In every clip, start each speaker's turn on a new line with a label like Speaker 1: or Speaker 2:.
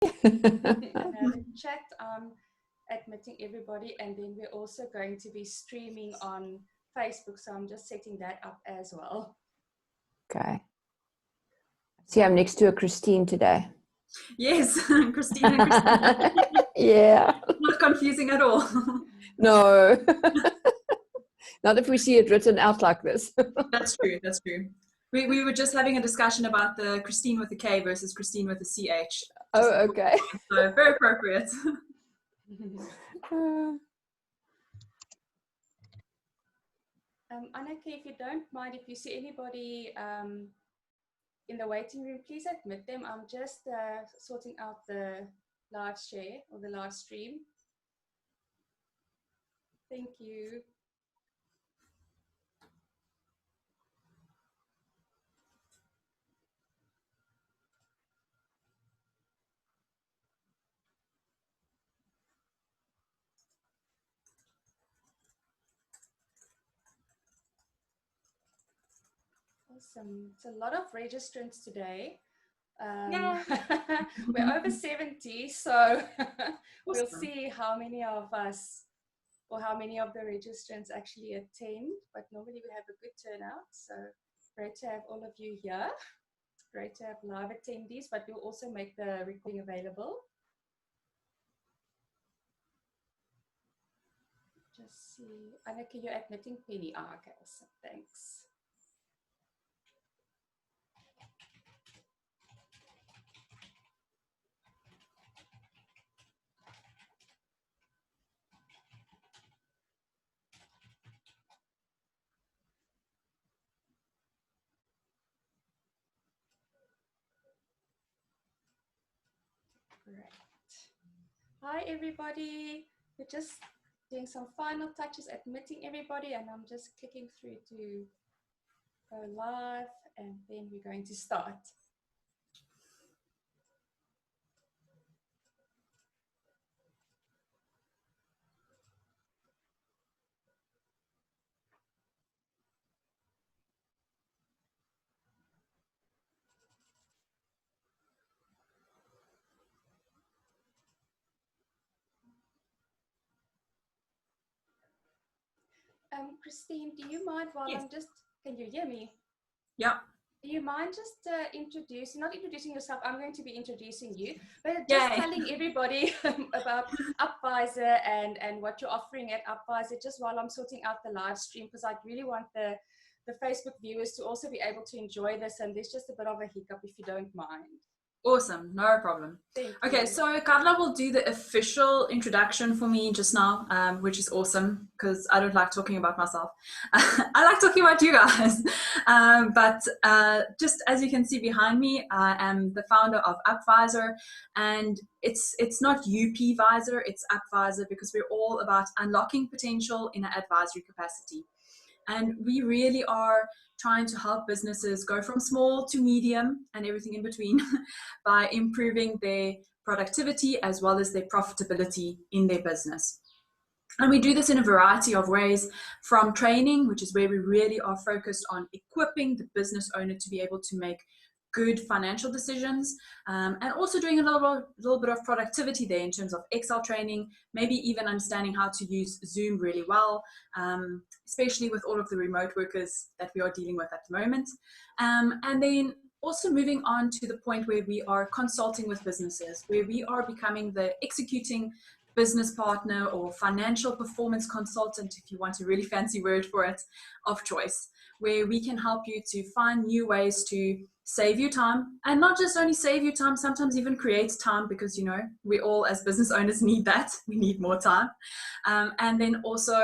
Speaker 1: The chat, admitting everybody, and then we're also going to be streaming on Facebook, so I'm just setting that up as well.
Speaker 2: Okay. See, I'm next to a Christine today.
Speaker 3: Yes, Christine and Christine.
Speaker 2: Yeah.
Speaker 3: Not confusing at all.
Speaker 2: No. Not if we see it written out like this.
Speaker 3: That's true. That's true. We were just having a discussion about the Christine with a K versus Christine with a CH.
Speaker 2: Oh, okay.
Speaker 3: So very appropriate.
Speaker 1: Anneke, if you don't mind, if you see anybody in the waiting room, please admit them. I'm just sorting out the live share or the live stream. Thank you. Awesome. It's a lot of registrants today. We're over 70, so we'll see how many of us or how many of the registrants actually attend, but normally we have a good turnout, so great to have all of you here. It's great to have live attendees, but we'll also make the recording available. Just see, Anneke, you're admitting Penny. Okay, awesome, thanks. Great. Hi, everybody. We're just doing some final touches, admitting everybody, and I'm just clicking through to go live, and then we're going to start. Christine, do you mind while
Speaker 3: Yes.
Speaker 1: I'm just, can you hear me?
Speaker 3: Yeah.
Speaker 1: Do you mind just not introducing yourself, I'm going to be introducing you, but just telling everybody about Upvisor and what you're offering at Upvisor, just while I'm sorting out the live stream, because I really want the Facebook viewers to also be able to enjoy this, and there's just a bit of a hiccup if you don't mind.
Speaker 3: Awesome, no problem. Okay, so Carla will do the official introduction for me just now, which is awesome because I don't like talking about myself. I like talking about you guys. But just as you can see behind me, I am the founder of Upvisor, and it's not UPvisor, it's Upvisor, because we're all about unlocking potential in an advisory capacity. And we really are trying to help businesses go from small to medium and everything in between by improving their productivity as well as their profitability in their business. And we do this in a variety of ways, from training, which is where we really are focused on equipping the business owner to be able to make good financial decisions, and also doing a little bit of productivity there in terms of Excel training, maybe even understanding how to use Zoom really well, especially with all of the remote workers that we are dealing with at the moment. And then also moving on to the point where we are consulting with businesses, where we are becoming the executing business partner or financial performance consultant, if you want a really fancy word for it, of choice, where we can help you to find new ways to save you time, and not just only save you time, sometimes even create time, because you know we all as business owners need that. We need more time, and then also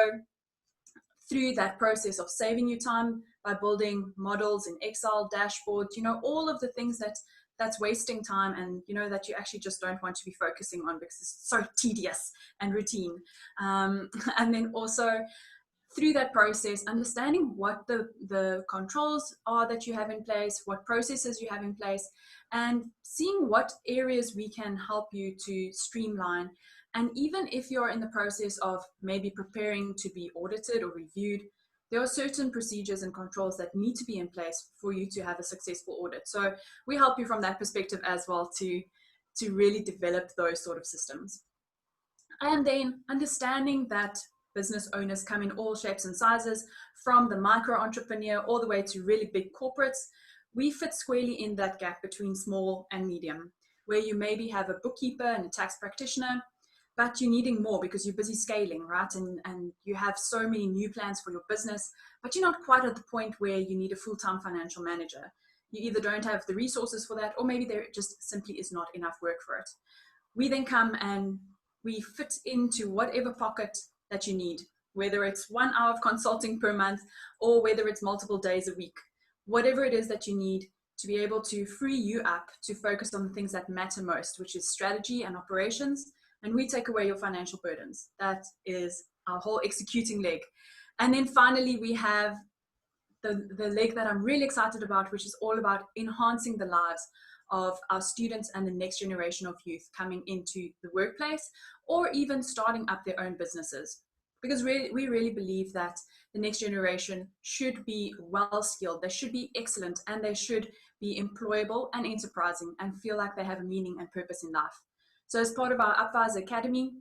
Speaker 3: through that process of saving you time by building models in Excel, dashboards, you know, all of the things that's wasting time, and you know that you actually just don't want to be focusing on because it's so tedious and routine. And then also through that process, understanding what the controls are that you have in place, what processes you have in place, and seeing what areas we can help you to streamline. And even if you're in the process of maybe preparing to be audited or reviewed, there are certain procedures and controls that need to be in place for you to have a successful audit. So we help you from that perspective as well to to really develop those sort of systems. And then understanding that business owners come in all shapes and sizes, from the micro entrepreneur all the way to really big corporates. We fit squarely in that gap between small and medium, where you maybe have a bookkeeper and a tax practitioner, but you're needing more because you're busy scaling, right? And you have so many new plans for your business, but you're not quite at the point where you need a full-time financial manager. You either don't have the resources for that, or maybe there just simply is not enough work for it. We then come and we fit into whatever pocket that you need, whether it's 1 hour of consulting per month or whether it's multiple days a week, whatever it is that you need to be able to free you up to focus on the things that matter most, which is strategy and operations. And we take away your financial burdens. That is our whole executing leg. And then finally, we have the leg that I'm really excited about, which is all about enhancing the lives of our students and the next generation of youth coming into the workplace, or even starting up their own businesses. Because we really believe that the next generation should be well skilled, they should be excellent, and they should be employable and enterprising and feel like they have a meaning and purpose in life. So as part of our Upvisor Academy,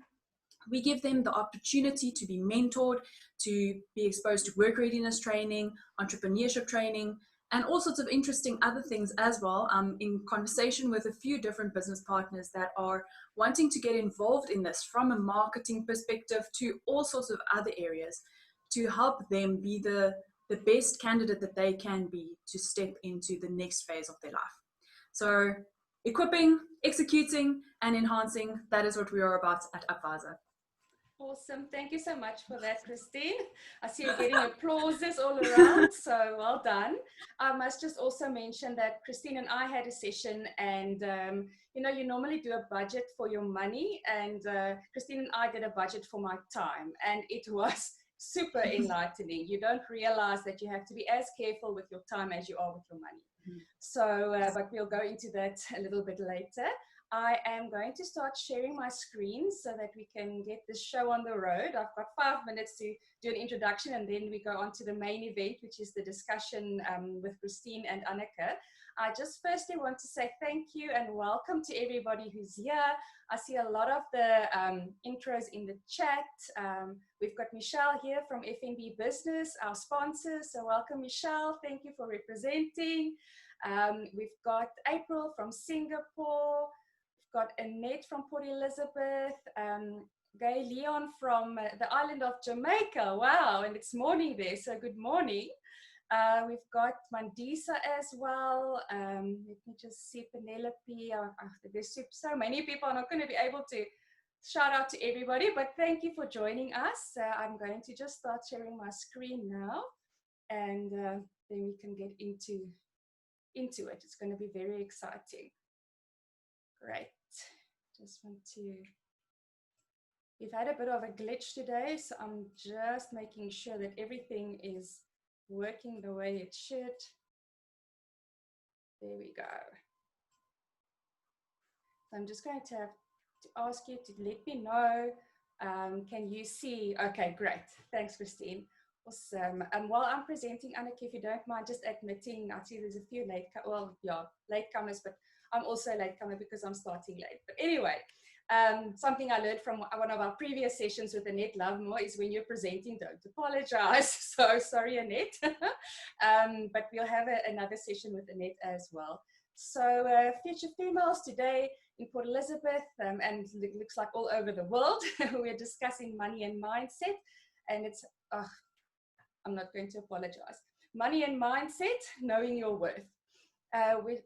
Speaker 3: we give them the opportunity to be mentored, to be exposed to work readiness training, entrepreneurship training, and all sorts of interesting other things as well, in conversation with a few different business partners that are wanting to get involved in this from a marketing perspective to all sorts of other areas, to help them be the best candidate that they can be to step into the next phase of their life. So equipping, executing, and enhancing, that is what we are about at Upvisor.
Speaker 1: Awesome. Thank you so much for that, Christine. I see you're getting applauses all around, so well done. I must just also mention that Christine and I had a session, and you know, you normally do a budget for your money, and Christine and I did a budget for my time, and it was super enlightening. You don't realize that you have to be as careful with your time as you are with your money. So, but we'll go into that a little bit later. I am going to start sharing my screen so that we can get this show on the road. I've got 5 minutes to do an introduction, and then we go on to the main event, which is the discussion with Christine and Anneke. I just firstly want to say thank you and welcome to everybody who's here. I see a lot of the intros in the chat. We've got Michelle here from FNB Business, our sponsors. So welcome, Michelle. Thank you for representing. We've got April from Singapore. We've got Annette from Port Elizabeth. Gay Leon from the island of Jamaica. Wow, and it's morning there, so good morning. We've got Mandisa as well. Let me just see, Penelope. There's so many people. I'm not going to be able to shout out to everybody, but thank you for joining us. I'm going to just start sharing my screen now, and then we can get into it. It's going to be very exciting. Great. Just want to... We've had a bit of a glitch today, so I'm just making sure that everything is working the way it should. There we go. So I'm just going to have to ask you to let me know. Can you see? Okay, great. Thanks, Christine. Awesome. While I'm presenting, Anneke, if you don't mind just admitting, I see there's a few latecomers, but I'm also a latecomer because I'm starting late. But anyway, something I learned from one of our previous sessions with Annette Lovemore is when you're presenting, don't apologize. So sorry, Annette. But we'll have another session with Annette as well. So Future Females today in Port Elizabeth, and it looks like all over the world, we're discussing money and mindset. And it's, I'm not going to apologize. Money and mindset, knowing your worth.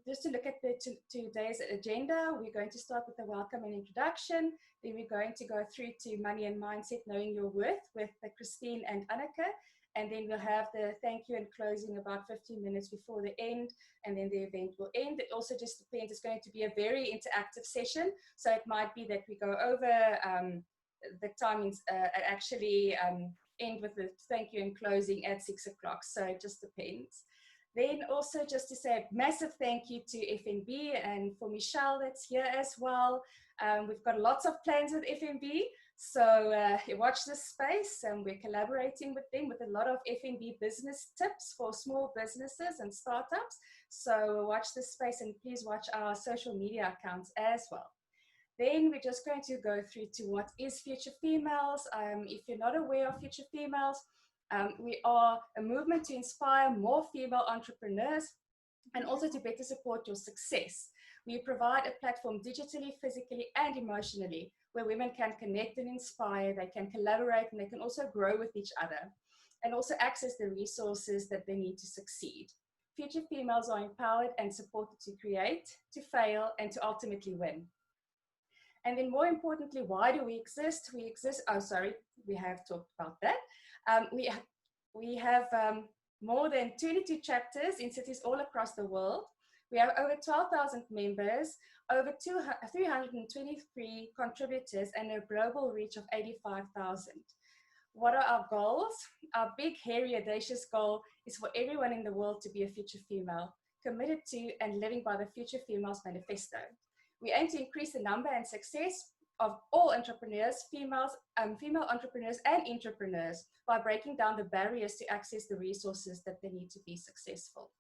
Speaker 1: Just to look at today's agenda, we're going to start with the welcome and introduction. Then we're going to go through to money and mindset, knowing your worth with Christine and Anneke. And then we'll have the thank you and closing about 15 minutes before the end. And then the event will end. It also just depends. It's going to be a very interactive session. So it might be that we go over the timings and actually end with the thank you and closing at 6 o'clock. So it just depends. Then also just to say a massive thank you to FNB and for Michelle that's here as well. We've got lots of plans with FNB, so watch this space. We're collaborating with them with a lot of FNB business tips for small businesses and startups. So watch this space and please watch our social media accounts as well. Then we're just going to go through to what is Future Females. If you're not aware of Future Females, we are a movement to inspire more female entrepreneurs and also to better support your success. We provide a platform digitally, physically, and emotionally where women can connect and inspire, they can collaborate, and they can also grow with each other and also access the resources that they need to succeed. Future Females are empowered and supported to create, to fail, and to ultimately win. And then more importantly, why do we exist? We exist, we have talked about that. We have more than 22 chapters in cities all across the world. We have over 12,000 members, over 323 contributors, and a global reach of 85,000. What are our goals? Our big, hairy, audacious goal is for everyone in the world to be a future female, committed to and living by the Future Females Manifesto. We aim to increase the number and success of all entrepreneurs, female entrepreneurs and entrepreneurs by breaking down the barriers to access the resources that they need to be successful.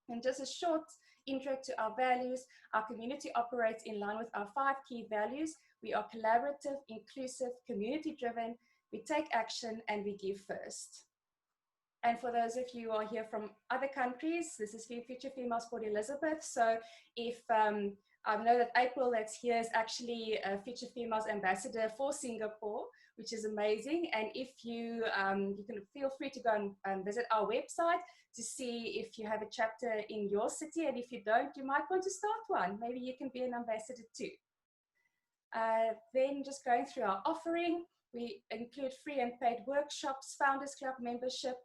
Speaker 1: And just a short intro to our values. Our community operates in line with our 5 key values. We are collaborative, inclusive, community-driven, we take action, and we give first. And for those of you who are here from other countries, this is Future Females Port Elizabeth. So if I know that April that's here is actually a Future Females Ambassador for Singapore, which is amazing. And if you, you can feel free to go and visit our website to see if you have a chapter in your city. And if you don't, you might want to start one. Maybe you can be an ambassador too. Then just going through our offering, we include free and paid workshops, Founders Club membership,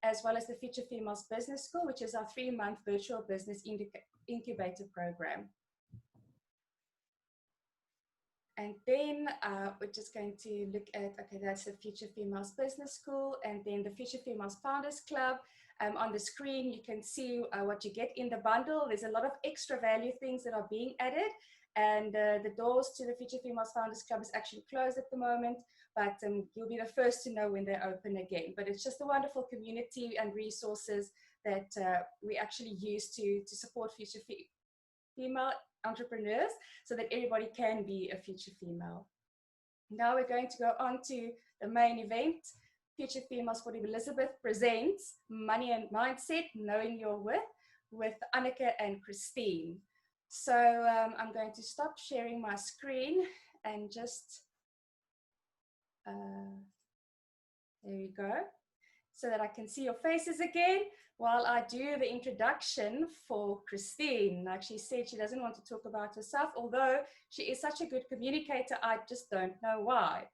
Speaker 1: as well as the Future Females Business School, which is our 3-month virtual business incubator program. And then we're just going to look at, okay, that's the Future Females Business School, and then the Future Females Founders Club. On the screen, you can see what you get in the bundle. There's a lot of extra value things that are being added, and the doors to the Future Females Founders Club is actually closed at the moment, but you'll be the first to know when they're open again. But it's just a wonderful community and resources that we actually use to support future female entrepreneurs so that everybody can be a future female. Now we're going to go on to the main event. Future Females Port Elizabeth presents Money and Mindset, Knowing Your Worth, with Anneke and Christine. So I'm going to stop sharing my screen and just, there we go, so that I can see your faces again while I do the introduction for Christine. Like she said, she doesn't want to talk about herself, although she is such a good communicator, I just don't know why.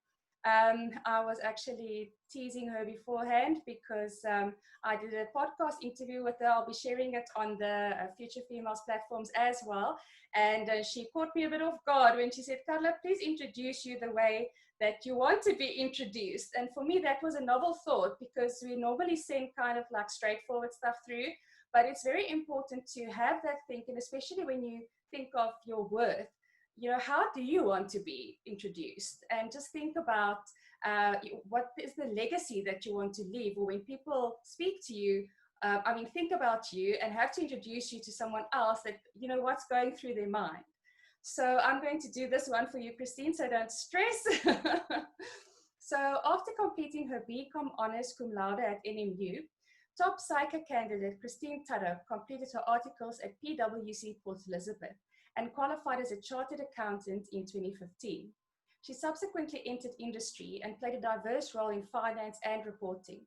Speaker 1: I was actually teasing her beforehand because I did a podcast interview with her. I'll be sharing it on the Future Females platforms as well. And she caught me a bit off guard when she said, Carla, please introduce you the way that you want to be introduced. And for me, that was a novel thought because we normally send kind of like straightforward stuff through, but it's very important to have that thinking, especially when you think of your worth. You know, how do you want to be introduced? And just think about what is the legacy that you want to leave, or when people speak to you, think about you and have to introduce you to someone else that, you know, what's going through their mind. So I'm going to do this one for you, Christine, so don't stress. So after completing her BCom Honours Cum Laude at NMU, top psycho candidate Christine Tudder completed her articles at PwC Port Elizabeth and qualified as a chartered accountant in 2015. She subsequently entered industry and played a diverse role in finance and reporting.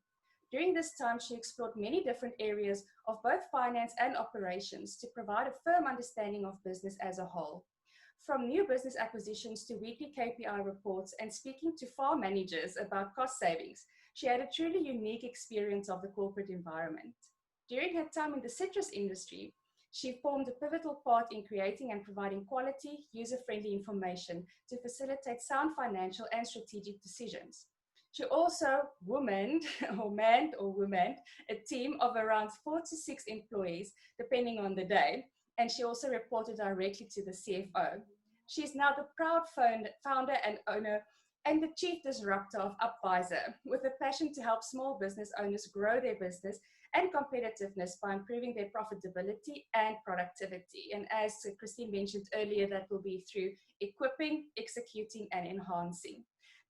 Speaker 1: During this time, she explored many different areas of both finance and operations to provide a firm understanding of business as a whole. From new business acquisitions to weekly KPI reports and speaking to farm managers about cost savings, she had a truly unique experience of the corporate environment. During her time in the citrus industry, she formed a pivotal part in creating and providing quality, user-friendly information to facilitate sound financial and strategic decisions. She also manned a team of around 4 to 6 employees, depending on the day, and she also reported directly to the CFO. She is now the proud founder and owner and the chief disruptor of Upvisor, with a passion to help small business owners grow their business and competitiveness by improving their profitability and productivity. And as Christine mentioned earlier, that will be through equipping, executing, and enhancing.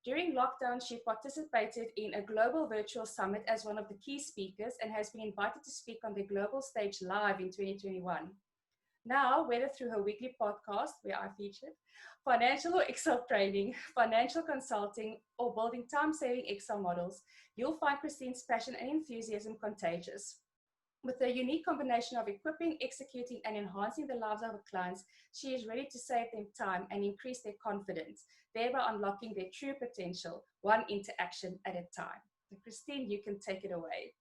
Speaker 1: During lockdown, she participated in a global virtual summit as one of the key speakers and has been invited to speak on the global stage live in 2021. Now, whether through her weekly podcast, where I featured, financial or Excel training, financial consulting, or building time-saving Excel models, you'll find Christine's passion and enthusiasm contagious. With a unique combination of equipping, executing, and enhancing the lives of her clients, she is ready to save them time and increase their confidence, thereby unlocking their true potential, one interaction at a time. So Christine, you can take it away.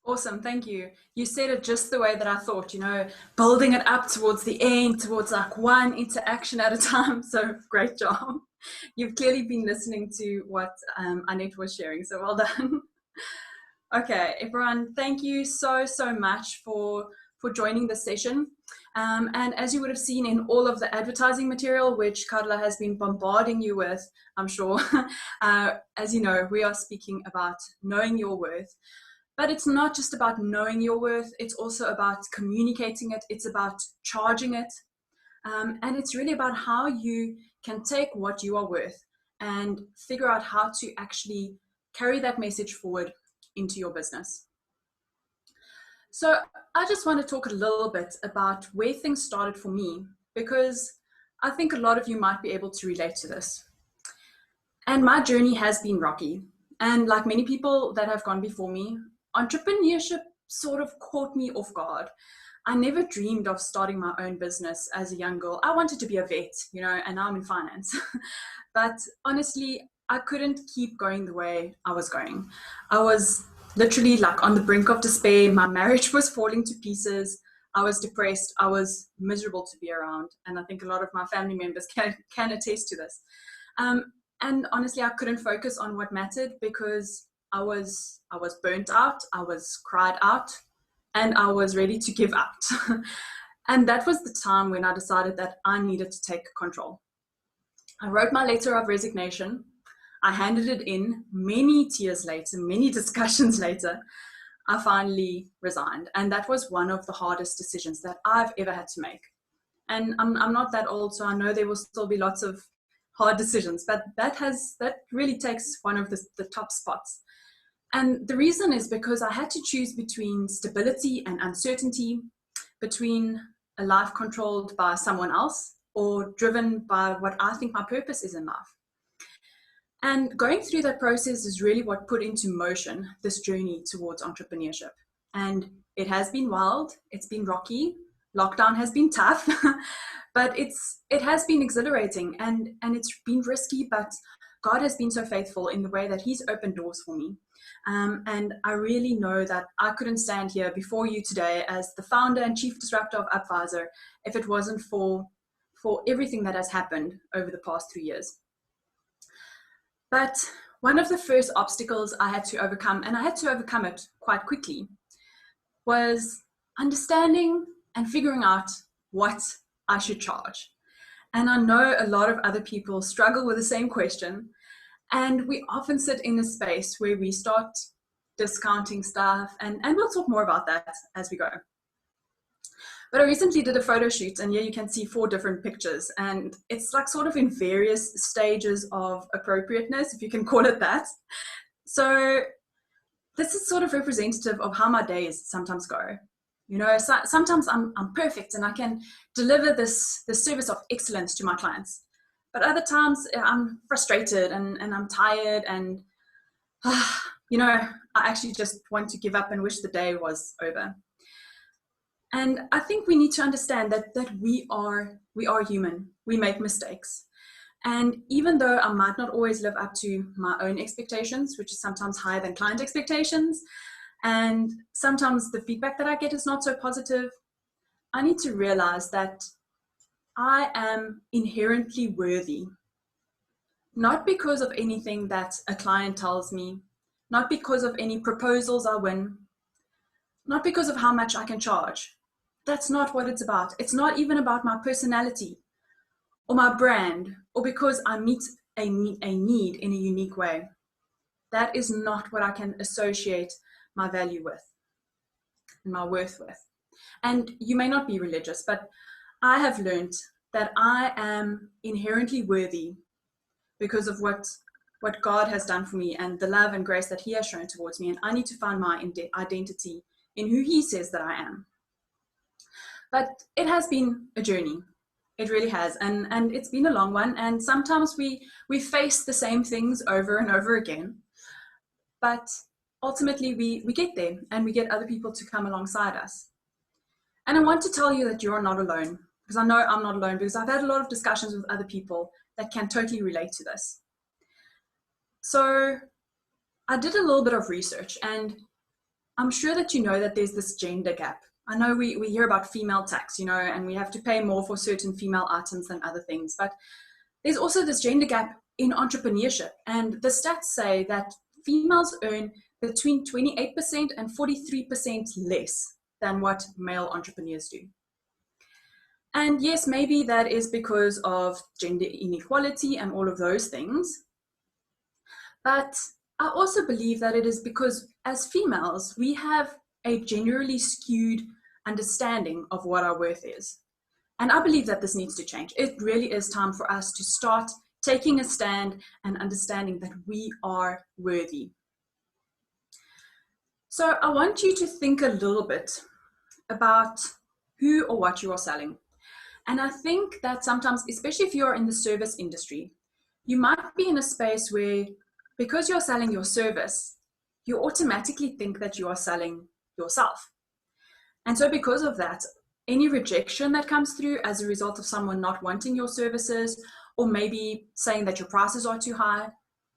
Speaker 3: Awesome, thank you. You said it just the way that I thought, building it up towards the end, towards like one interaction at a time. So great job. You've clearly been listening to what Annette was sharing, so well done. Okay, everyone, thank you so much for joining this session. And as you would have seen in all of the advertising material, which Carla has been bombarding you with, I'm sure, as you know, we are speaking about knowing your worth. But it's not just about knowing your worth, it's also about communicating it, it's about charging it. And it's really about how you can take what you are worth and figure out how to actually carry that message forward into your business. So I just want to talk a little bit about where things started for me, because I think a lot of you might be able to relate to this. And my journey has been rocky. And like many people that have gone before me, entrepreneurship sort of caught me off guard. I never dreamed of starting my own business as a young girl. I wanted to be a vet, and now I'm in finance. But honestly, I couldn't keep going the way I was going. I was literally like on the brink of despair. My marriage was falling to pieces. I was depressed. I was miserable to be around. And I think a lot of my family members can attest to this. And honestly, I couldn't focus on what mattered because I was burnt out, I was cried out, and I was ready to give up. And that was the time when I decided that I needed to take control. I wrote my letter of resignation. I handed it in. Many tears later, many discussions later, I finally resigned. And that was one of the hardest decisions that I've ever had to make. And I'm not that old, so I know there will still be lots of hard decisions, but that really takes one of the top spots. And the reason is because I had to choose between stability and uncertainty, between a life controlled by someone else or driven by what I think my purpose is in life. And going through that process is really what put into motion this journey towards entrepreneurship. And it has been wild, it's been rocky, lockdown has been tough, but it has been exhilarating and it's been risky, but God has been so faithful in the way that He's opened doors for me. And I really know that I couldn't stand here before you today as the founder and chief disruptor of Upvisor if it wasn't for everything that has happened over the past 3 years. But one of the first obstacles I had to overcome, and I had to overcome it quite quickly, was understanding and figuring out what I should charge. And I know a lot of other people struggle with the same question. And we often sit in a space where we start discounting stuff, and we'll talk more about that as we go. But I recently did a photo shoot, and here you can see 4 different pictures, and it's like sort of in various stages of appropriateness, if you can call it that. So this is sort of representative of how my days sometimes go. Sometimes I'm perfect and I can deliver this service of excellence to my clients. But other times I'm frustrated and I'm tired and, I actually just want to give up and wish the day was over. And I think we need to understand that we are human. We make mistakes. And even though I might not always live up to my own expectations, which is sometimes higher than client expectations, and sometimes the feedback that I get is not so positive, I need to realize that I am inherently worthy. Not because of anything that a client tells me, not because of any proposals I win, not because of how much I can charge. That's not what it's about. It's not even about my personality or my brand or because I meet a need in a unique way. that is not what I can associate my value with and my worth with. And you may not be religious, but I have learned that I am inherently worthy because of what God has done for me and the love and grace that he has shown towards me. And I need to find my identity in who he says that I am. But it has been a journey. It really has. And it's been a long one. And sometimes we face the same things over and over again. But ultimately we get there and we get other people to come alongside us. And I want to tell you that you're not alone, because I know I'm not alone, because I've had a lot of discussions with other people that can totally relate to this. So I did a little bit of research, and I'm sure that you know that there's this gender gap. I know we hear about female tax, you know, and we have to pay more for certain female items than other things, but there's also this gender gap in entrepreneurship. And the stats say that females earn between 28% and 43% less than what male entrepreneurs do. And yes, maybe that is because of gender inequality and all of those things. But I also believe that it is because as females, we have a generally skewed understanding of what our worth is. And I believe that this needs to change. It really is time for us to start taking a stand and understanding that we are worthy. So I want you to think a little bit about who or what you are selling. And I think that sometimes, especially if you're in the service industry, you might be in a space where, because you're selling your service, you automatically think that you are selling yourself. And so because of that, any rejection that comes through as a result of someone not wanting your services, or maybe saying that your prices are too high,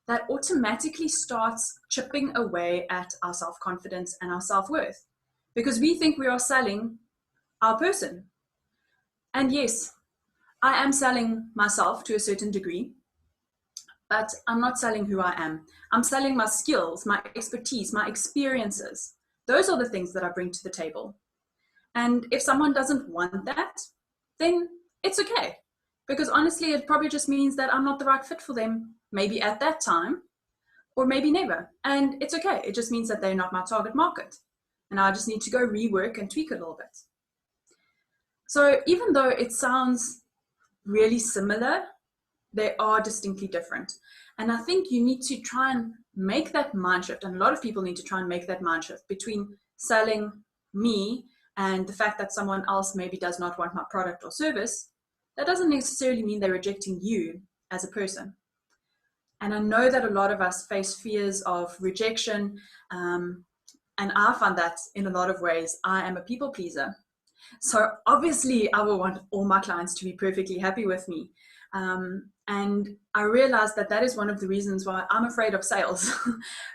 Speaker 3: that automatically starts chipping away at our self-confidence and our self-worth, because we think we are selling our person. And yes, I am selling myself to a certain degree, but I'm not selling who I am. I'm selling my skills, my expertise, my experiences. Those are the things that I bring to the table. And if someone doesn't want that, then it's okay. Because honestly, it probably just means that I'm not the right fit for them, maybe at that time, or maybe never. And it's okay. It just means that they're not my target market. And I just need to go rework and tweak a little bit. So even though it sounds really similar, they are distinctly different. And I think you need to try and make that mind shift. And a lot of people need to try and make that mind shift between selling me and the fact that someone else maybe does not want my product or service. That doesn't necessarily mean they're rejecting you as a person. And I know that a lot of us face fears of rejection. And I find that in a lot of ways, I am a people pleaser. So obviously I will want all my clients to be perfectly happy with me. And I realized that that is one of the reasons why I'm afraid of sales,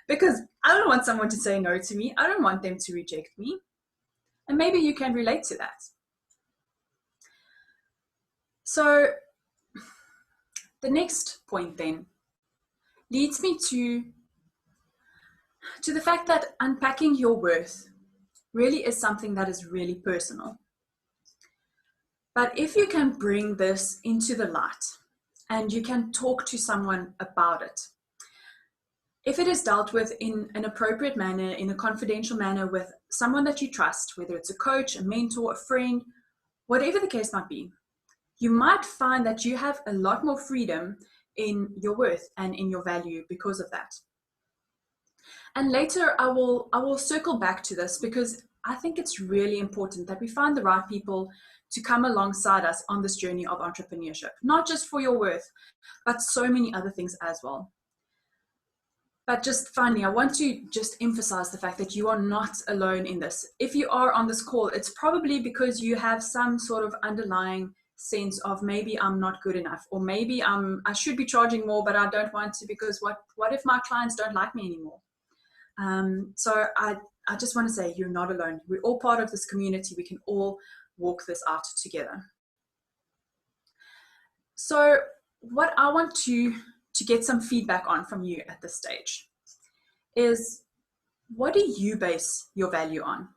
Speaker 3: because I don't want someone to say no to me. I don't want them to reject me. And maybe you can relate to that. So the next point then leads me to the fact that unpacking your worth really is something that is really personal. But if you can bring this into the light and you can talk to someone about it, if it is dealt with in an appropriate manner, in a confidential manner with someone that you trust, whether it's a coach, a mentor, a friend, whatever the case might be, you might find that you have a lot more freedom in your worth and in your value because of that. And later I will circle back to this, because I think it's really important that we find the right people to come alongside us on this journey of entrepreneurship, not just for your worth, but so many other things as well. But just finally, I want to just emphasize the fact that you are not alone in this. If you are on this call, it's probably because you have some sort of underlying sense of maybe I'm not good enough, or maybe I should be charging more, but I don't want to, because what if my clients don't like me anymore? So I just want to say you're not alone. We're all part of this community. We can all walk this out together. So what I want to get some feedback on from you at this stage is, what do you base your value on?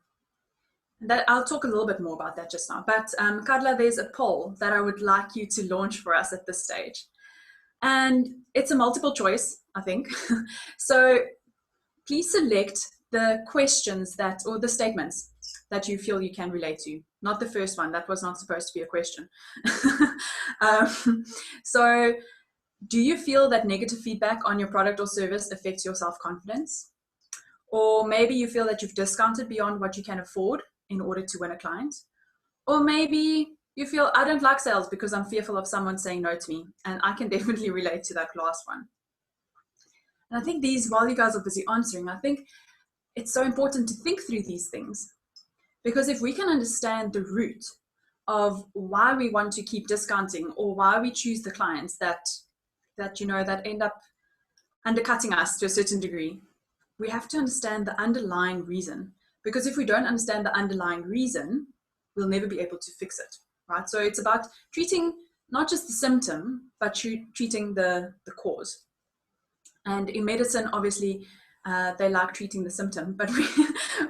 Speaker 3: That I'll talk a little bit more about that just now. But Kadla, there's a poll that I would like you to launch for us at this stage. And it's a multiple choice, I think. So please select the questions or the statements that you feel you can relate to. Not the first one, that was not supposed to be a question. So do you feel that negative feedback on your product or service affects your self-confidence? Or maybe you feel that you've discounted beyond what you can afford in order to win a client. Or maybe you feel, I don't like sales because I'm fearful of someone saying no to me. And I can definitely relate to that last one. And I think these, while you guys are busy answering, I think it's so important to think through these things. Because if we can understand the root of why we want to keep discounting or why we choose the clients that end up undercutting us to a certain degree, we have to understand the underlying reason. Because if we don't understand the underlying reason, we'll never be able to fix it, right? So it's about treating not just the symptom, but treating the cause. And in medicine, obviously, they like treating the symptom, but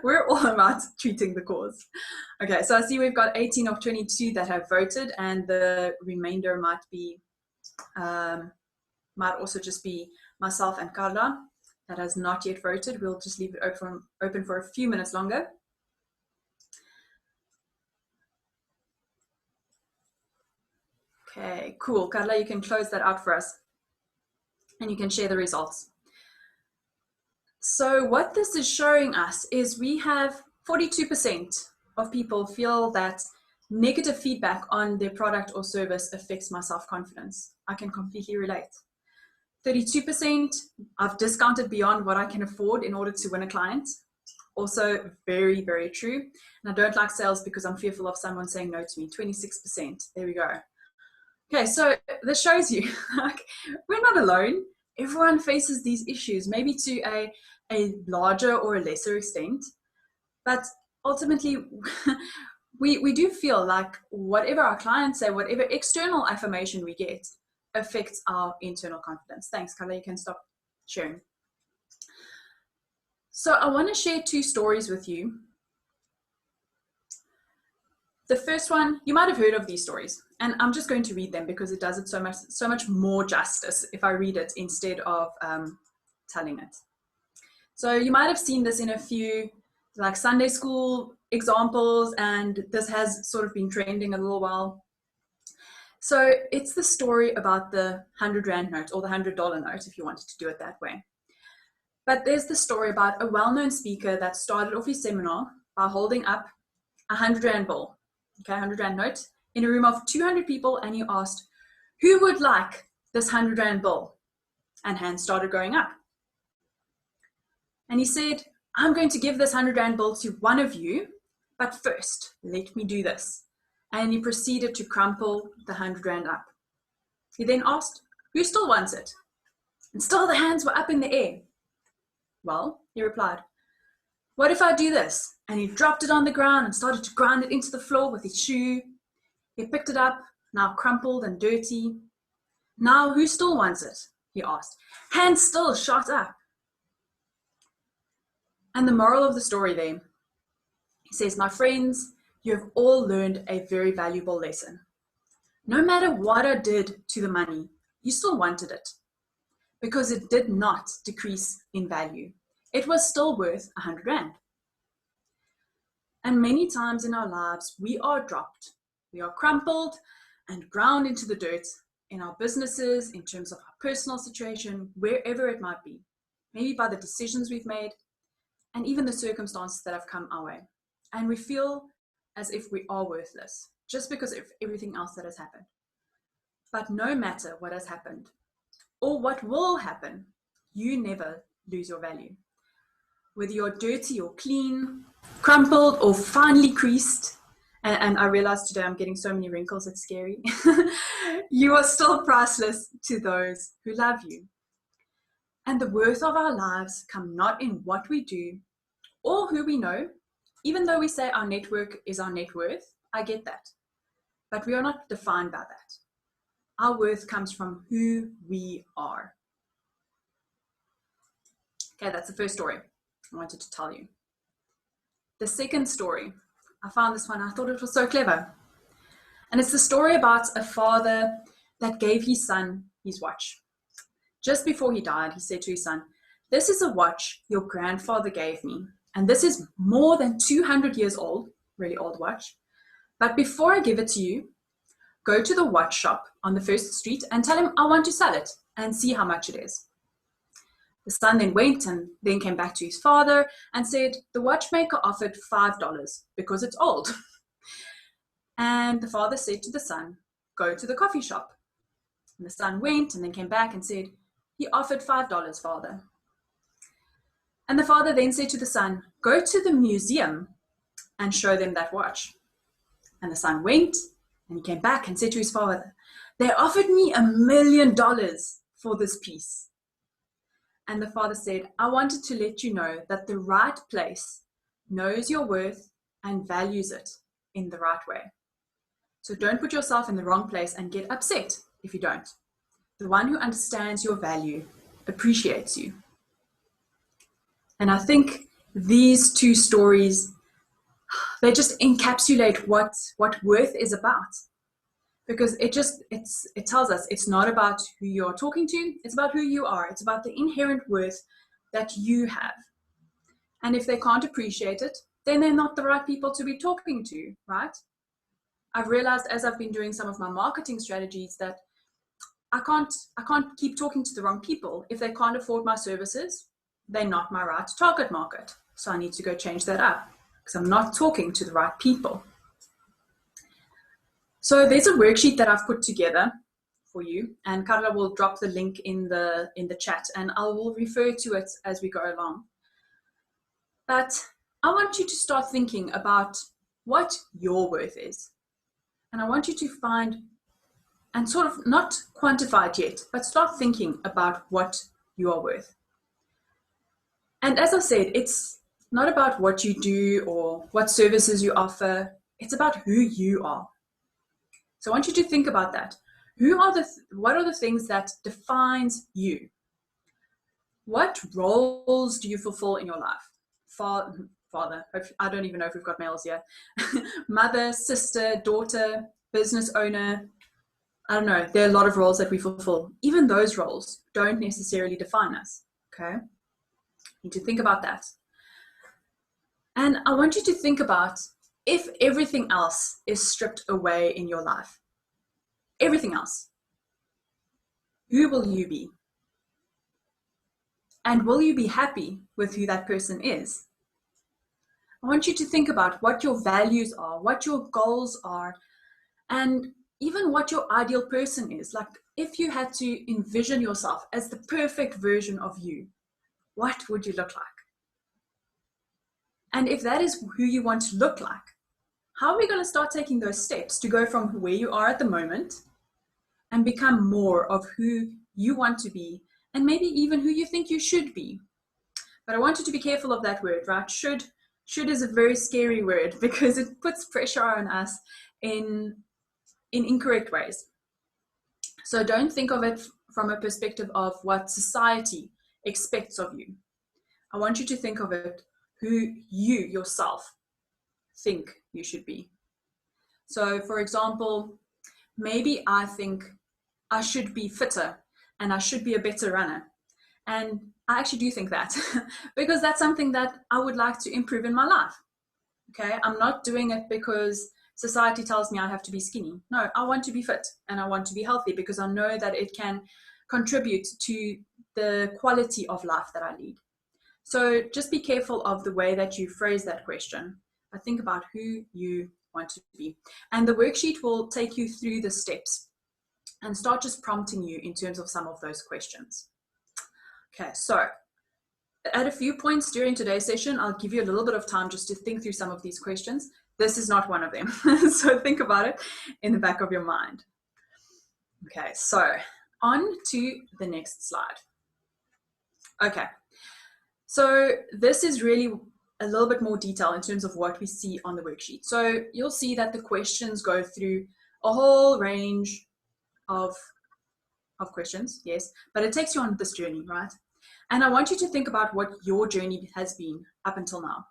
Speaker 3: we're all about treating the cause. Okay, so I see we've got 18 of 22 that have voted, and the remainder might also just be myself and Carla that has not yet voted. We'll just leave it open for a few minutes longer. Okay, cool. Carla, you can close that out for us and you can share the results. So what this is showing us is we have 42% of people feel that negative feedback on their product or service affects my self-confidence. I can completely relate. 32% I've discounted beyond what I can afford in order to win a client. Also very, very true. And I don't like sales because I'm fearful of someone saying no to me. 26%. There we go. Okay, so this shows you like we're not alone. Everyone faces these issues, maybe to a larger or a lesser extent. But ultimately, we do feel like whatever our clients say, whatever external affirmation we get, affects our internal confidence. Thanks, Carla. You can stop sharing. So I want to share two stories with you. The first one, you might have heard of these stories, and I'm just going to read them because it does it so much more justice if I read it instead of telling it. So you might have seen this in a few like Sunday school examples, and this has sort of been trending a little while. So it's the story about the 100 Rand note, or the $100 note if you wanted to do it that way. But there's the story about a well-known speaker that started off his seminar by holding up a 100 Rand bill, okay, 100 Rand note, in a room of 200 people, and he asked, who would like this 100 Rand bill? And hands started going up. And he said, I'm going to give this 100 Rand bill to one of you, but first, let me do this. And he proceeded to crumple the 100 Rand up. He then asked, who still wants it? And still the hands were up in the air. Well, he replied, what if I do this? And he dropped it on the ground and started to grind it into the floor with his shoe. He picked it up, now crumpled and dirty. Now who still wants it? He asked. Hands still shot up. And the moral of the story there, he says, my friends, you have all learned a very valuable lesson. No matter what I did to the money, you still wanted it because it did not decrease in value. It was still worth 100 Rand. And many times in our lives, we are dropped. We are crumpled and ground into the dirt in our businesses, in terms of our personal situation, wherever it might be. Maybe by the decisions we've made and even the circumstances that have come our way. And we feel as if we are worthless just because of everything else that has happened. But no matter what has happened or what will happen, you never lose your value. Whether you're dirty or clean, crumpled or finely creased, and I realize today I'm getting so many wrinkles, it's scary. You are still priceless to those who love you. And the worth of our lives come not in what we do or who we know. Even though we say our network is our net worth, I get that. But we are not defined by that. Our worth comes from who we are. Okay, that's the first story I wanted to tell you. The second story, I found this one, I thought it was so clever. And it's the story about a father that gave his son his watch. just before he died, he said to his son, "This is a watch your grandfather gave me, and this is more than 200 years old, really old watch. But before I give it to you, go to the watch shop on the first street and tell him I want to sell it and see how much it is." The son then went and then came back to his father and said, "The watchmaker offered $5 because it's old." And the father said to the son, "Go to the coffee shop." And the son went and then came back and said, "He offered $5, father." And the father then said to the son, "Go to the museum and show them that watch." And the son went and he came back and said to his father, "They offered me $1 million for this piece." And the father said, "I wanted to let you know that the right place knows your worth and values it in the right way. So don't put yourself in the wrong place and get upset if you don't. The one who understands your value appreciates you." And I think these two stories, they just encapsulate what worth is about. Because it tells us it's not about who you're talking to, it's about who you are. It's about the inherent worth that you have. And if they can't appreciate it, then they're not the right people to be talking to, right? I've realized as I've been doing some of my marketing strategies that I can't keep talking to the wrong people. If they can't afford my services, they're not my right target market. So I need to go change that up because I'm not talking to the right people. So there's a worksheet that I've put together for you, and Carla will drop the link in the chat, and I will refer to it as we go along. But I want you to start thinking about what your worth is. And I want you to find and sort of not quantify it yet, but start thinking about what you are worth. And as I said, it's not about what you do or what services you offer. It's about who you are. So I want you to think about that. What are the things that defines you? What roles do you fulfill in your life? Father, I don't even know if we've got males here. Mother, sister, daughter, business owner. I don't know. There are a lot of roles that we fulfill. Even those roles don't necessarily define us. Okay? You need to think about that. And I want you to think about if everything else is stripped away in your life, everything else, who will you be? And will you be happy with who that person is? I want you to think about what your values are, what your goals are, and even what your ideal person is. Like if you had to envision yourself as the perfect version of you, what would you look like? And if that is who you want to look like, how are we going to start taking those steps to go from where you are at the moment and become more of who you want to be and maybe even who you think you should be? But I want you to be careful of that word, right? Should is a very scary word because it puts pressure on us in incorrect ways. So don't think of it from a perspective of what society expects of you. I want you to think of it who you yourself think you should be. So for example, maybe I think I should be fitter and I should be a better runner. And I actually do think that because that's something that I would like to improve in my life. Okay, I'm not doing it because society tells me I have to be skinny. No, I want to be fit and I want to be healthy because I know that it can contribute to the quality of life that I lead. So just be careful of the way that you phrase that question. But think about who you want to be. And the worksheet will take you through the steps and start just prompting you in terms of some of those questions. Okay, so at a few points during today's session, I'll give you a little bit of time just to think through some of these questions. This is not one of them. So think about it in the back of your mind. Okay, so on to the next slide. Okay, so this is really a little bit more detail in terms of what we see on the worksheet. So you'll see that the questions go through a whole range of questions, yes, but it takes you on this journey, right? And I want you to think about what your journey has been up until now.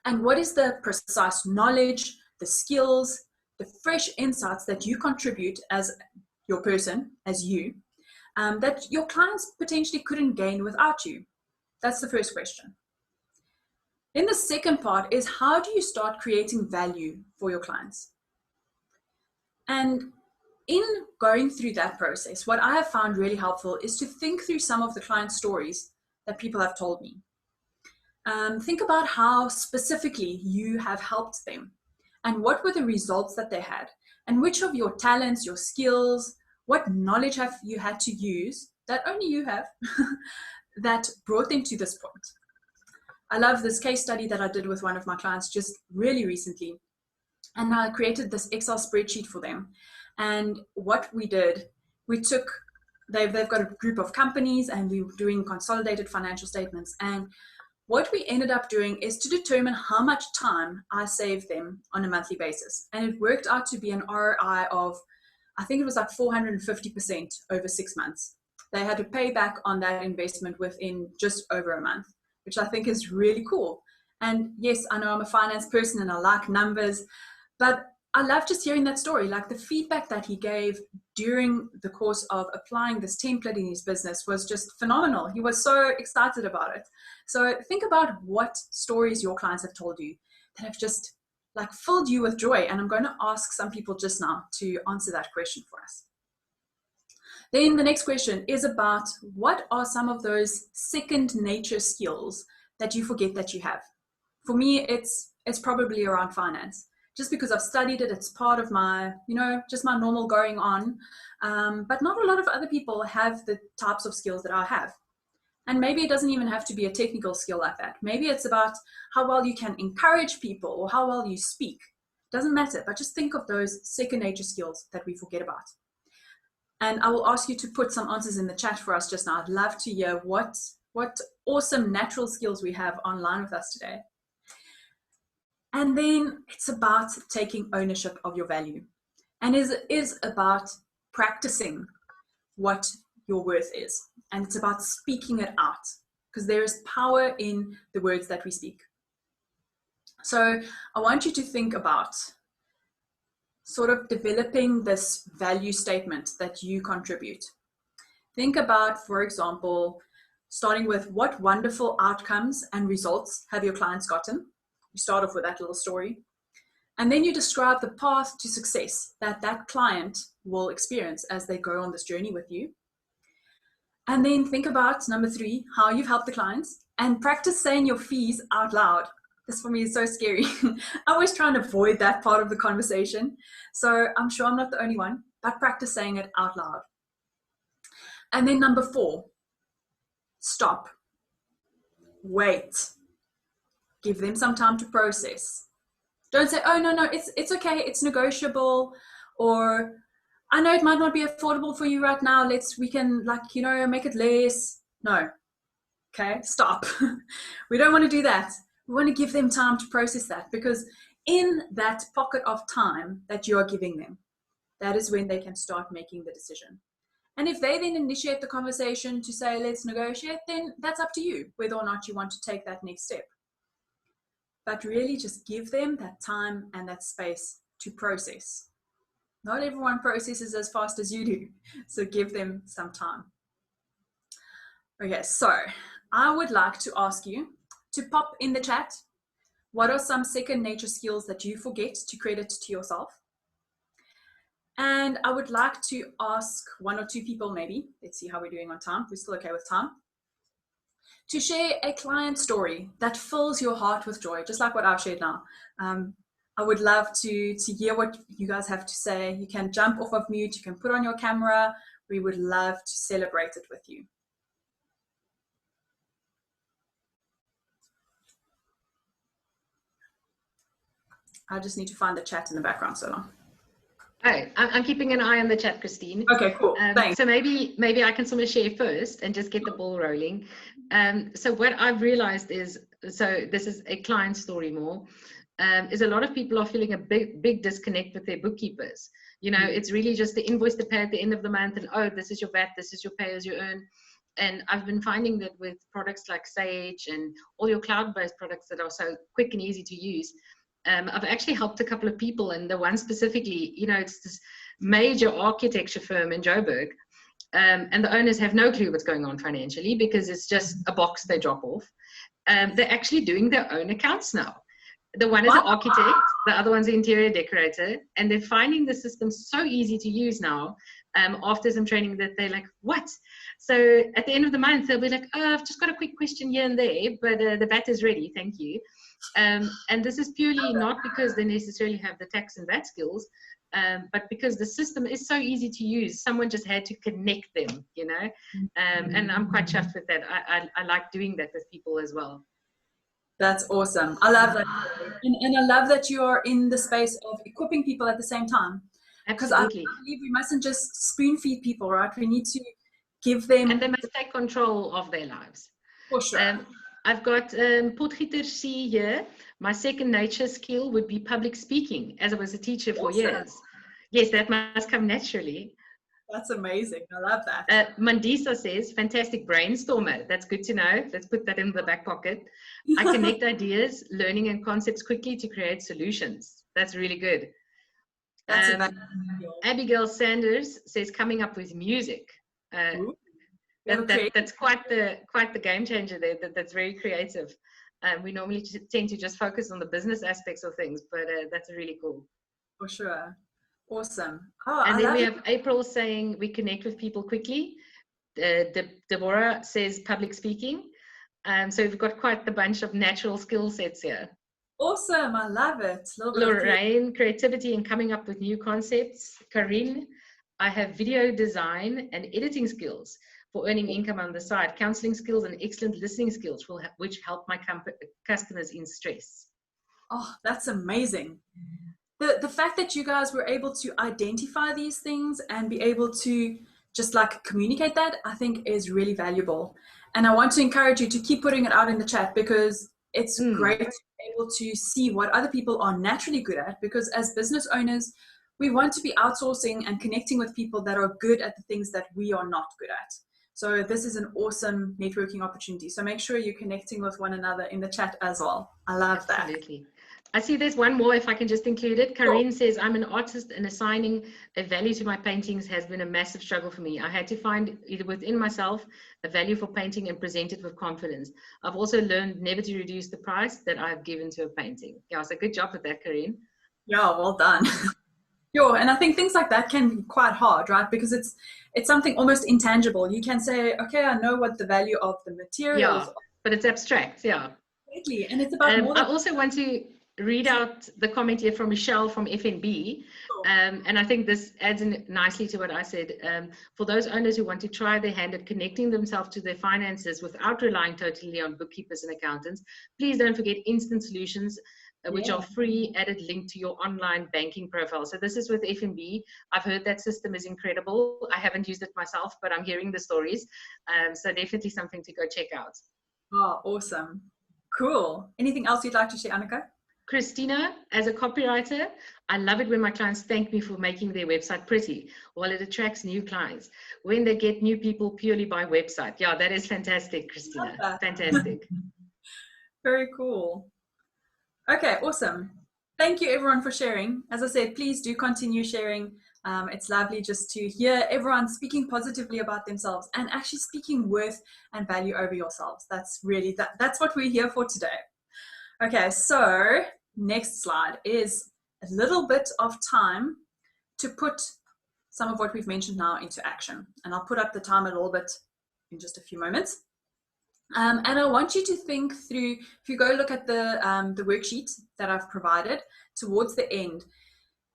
Speaker 3: And what is the precise knowledge, the skills, the fresh insights that you contribute as your person, as you, that your clients potentially couldn't gain without you? That's the first question. Then the second part is, how do you start creating value for your clients? And in going through that process, what I have found really helpful is to think through some of the client stories that people have told me. Think about how specifically you have helped them and what were the results that they had, and which of your talents, your skills, what knowledge have you had to use that only you have that brought them to this point. I love this case study that I did with one of my clients just really recently. And I created this Excel spreadsheet for them. And what we did, we took, they've got a group of companies and we were doing consolidated financial statements. And what we ended up doing is to determine how much time I saved them on a monthly basis. And it worked out to be an ROI of, I think it was like 450% over 6 months. They had to pay back on that investment within just over a month, which I think is really cool. And yes, I know I'm a finance person and I like numbers, but I love just hearing that story. Like the feedback that he gave during the course of applying this template in his business was just phenomenal. He was so excited about it. So think about what stories your clients have told you that have just like filled you with joy. And I'm going to ask some people just now to answer that question for us. Then the next question is about, what are some of those second nature skills that you forget that you have? For me, it's probably around finance. Just because I've studied it, it's part of my, just my normal going on. But not a lot of other people have the types of skills that I have. And maybe it doesn't even have to be a technical skill like that. Maybe it's about how well you can encourage people or how well you speak. Doesn't matter, but just think of those second nature skills that we forget about. And I will ask you to put some answers in the chat for us just now. I'd love to hear what awesome natural skills we have online with us today. And then it's about taking ownership of your value, and is about practicing what your worth is. And it's about speaking it out, because there is power in the words that we speak. So I want you to think about sort of developing this value statement that you contribute. Think about, for example, starting with what wonderful outcomes and results have your clients gotten. You start off with that little story. And then you describe the path to success that that client will experience as they go on this journey with you. And then think about, number 3, how you've helped the clients, and practice saying your fees out loud. This for me is so scary. I always try and avoid that part of the conversation. So I'm sure I'm not the only one, but practice saying it out loud. And then number 4, stop. Wait. Give them some time to process. Don't say, oh, no, it's okay, it's negotiable, or I know it might not be affordable for you right now, we can make it less. No. Okay, stop. We don't want to do that. We want to give them time to process that, because in that pocket of time that you are giving them, that is when they can start making the decision. And if they then initiate the conversation to say, let's negotiate, then that's up to you, whether or not you want to take that next step. But really just give them that time and that space to process. Not everyone processes as fast as you do, so give them some time. Okay, so I would like to ask you to pop in the chat, what are some second nature skills that you forget to credit to yourself? And I would like to ask 1 or 2 people maybe, let's see how we're doing on time, we're still okay with time, to share a client story that fills your heart with joy, just like what I've shared now. I would love to hear what you guys have to say. You can jump off of mute, you can put on your camera. We would love to celebrate it with you. I just need to find the chat in the background so long.
Speaker 4: Oh, I'm keeping an eye on the chat, Christine.
Speaker 3: Okay, cool. Thanks.
Speaker 4: So maybe I can sort of share first and just get the ball rolling. So what I've realized is, so this is a client story more, is a lot of people are feeling a big disconnect with their bookkeepers. It's really just the invoice to pay at the end of the month, and oh, this is your VAT, this is your pay as you earn. And I've been finding that with products like Sage and all your cloud-based products that are so quick and easy to use, I've actually helped a couple of people, and the one specifically, it's this major architecture firm in Joburg, and the owners have no clue what's going on financially because it's just a box they drop off. They're actually doing their own accounts now. The one is an architect, the other one's an interior decorator, and they're finding the system so easy to use now after some training that they're like, what? So at the end of the month, they'll be like, oh, I've just got a quick question here and there, but the VAT is ready, thank you. And this is purely not because they necessarily have the tax and VAT skills, but because the system is so easy to use. Someone just had to connect them, you know, and I'm quite chuffed with that. I like doing that with people as well.
Speaker 3: That's awesome. I love that. And I love that you are in the space of equipping people at the same time. Because I believe we mustn't just spoon feed people, right? We need to give them...
Speaker 4: And they must take control of their lives.
Speaker 3: For sure.
Speaker 4: I've got Potgieter C here. My second nature skill would be public speaking, as I was a teacher for years. Yes, that must come naturally.
Speaker 3: That's amazing. I love that.
Speaker 4: Mandisa says, fantastic brainstormer. That's good to know. Let's put that in the back pocket. I connect ideas, learning and concepts quickly to create solutions. That's really good.
Speaker 3: That's
Speaker 4: Abigail Sanders says, coming up with music. That's quite the game changer there. That's very creative. We normally tend to just focus on the business aspects of things, but that's really cool.
Speaker 3: For sure. Awesome.
Speaker 4: And then we have April saying we connect with people quickly. Deborah says public speaking. So we've got quite the bunch of natural skill sets here.
Speaker 3: Awesome. I love it.
Speaker 4: Lorraine, creativity and coming up with new concepts. Karine, I have video design and editing skills for earning income on the side. Counseling skills and excellent listening skills which help my customers in stress.
Speaker 3: Oh, that's amazing. The fact that you guys were able to identify these things and be able to just like communicate that, I think is really valuable. And I want to encourage you to keep putting it out in the chat because it's great to be able to see what other people are naturally good at, because as business owners, we want to be outsourcing and connecting with people that are good at the things that we are not good at. So this is an awesome networking opportunity. So make sure you're connecting with one another in the chat as well. I love that.
Speaker 4: Absolutely. I see there's one more, if I can just include it. Karine says, I'm an artist and assigning a value to my paintings has been a massive struggle for me. I had to find either within myself a value for painting and present it with confidence. I've also learned never to reduce the price that I've given to a painting. Yeah, so good job with that, Karine.
Speaker 3: Yeah, well done. And I think things like that can be quite hard, right? Because it's something almost intangible. You can say, okay, I know what the value of the materials
Speaker 4: are. But it's abstract, yeah.
Speaker 3: Exactly. And it's about more
Speaker 4: I also want to read out the comment here from Michelle from FNB. And I think this adds in nicely to what I said. For those owners who want to try their hand at connecting themselves to their finances without relying totally on bookkeepers and accountants, please don't forget Instant Solutions, which are free added link to your online banking profile. So this is with FNB. I've heard that system is incredible. I haven't used it myself, but I'm hearing the stories. So definitely something to go check out.
Speaker 3: Oh, awesome. Cool. Anything else you'd like to share, Annika?
Speaker 4: Christina, as a copywriter, I love it when my clients thank me for making their website pretty, while it attracts new clients. When they get new people purely by website. Yeah, that is fantastic, Christina. Fantastic.
Speaker 3: Very cool. Okay, awesome. Thank you everyone for sharing. As I said, please do continue sharing. It's lovely just to hear everyone speaking positively about themselves and actually speaking worth and value over yourselves. That's really, that's what we're here for today. Okay, so next slide is a little bit of time to put some of what we've mentioned now into action. And I'll put up the time a little bit in just a few moments. And I want you to think through, if you go look at the worksheet that I've provided towards the end,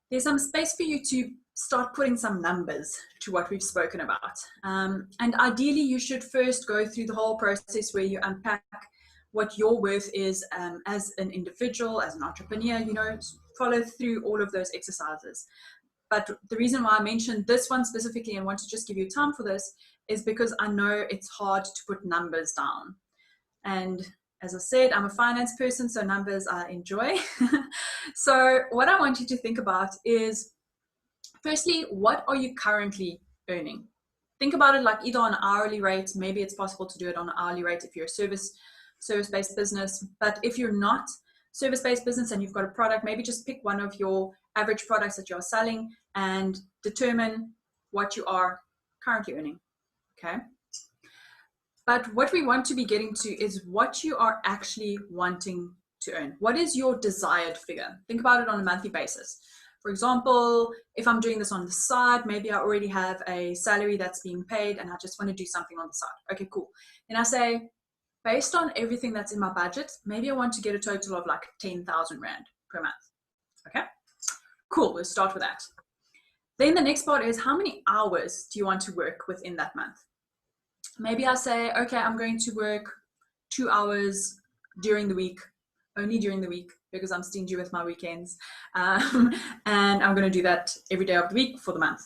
Speaker 3: there's some space for you to start putting some numbers to what we've spoken about. And ideally, you should first go through the whole process where you unpack what your worth is as an individual, as an entrepreneur, you know, follow through all of those exercises. But the reason why I mentioned this one specifically and want to just give you time for this is because I know it's hard to put numbers down. And as I said, I'm a finance person, so numbers I enjoy. So what I want you to think about is, firstly, what are you currently earning? Think about it like either on an hourly rate, maybe it's possible to do it on an hourly rate if you're a service-based business. But if you're not service-based business and you've got a product, maybe just pick one of your average products that you're selling and determine what you are currently earning. Okay. But what we want to be getting to is what you are actually wanting to earn. What is your desired figure? Think about it on a monthly basis. For example, if I'm doing this on the side, maybe I already have a salary that's being paid and I just want to do something on the side. Okay, cool. And I say, based on everything that's in my budget, maybe I want to get a total of like 10,000 Rand per month. Okay, cool. We'll start with that. Then the next part is, how many hours do you want to work within that month? Maybe I say, okay, I'm going to work 2 hours during the week, only during the week, because I'm stingy with my weekends. And I'm going to do that every day of the week for the month.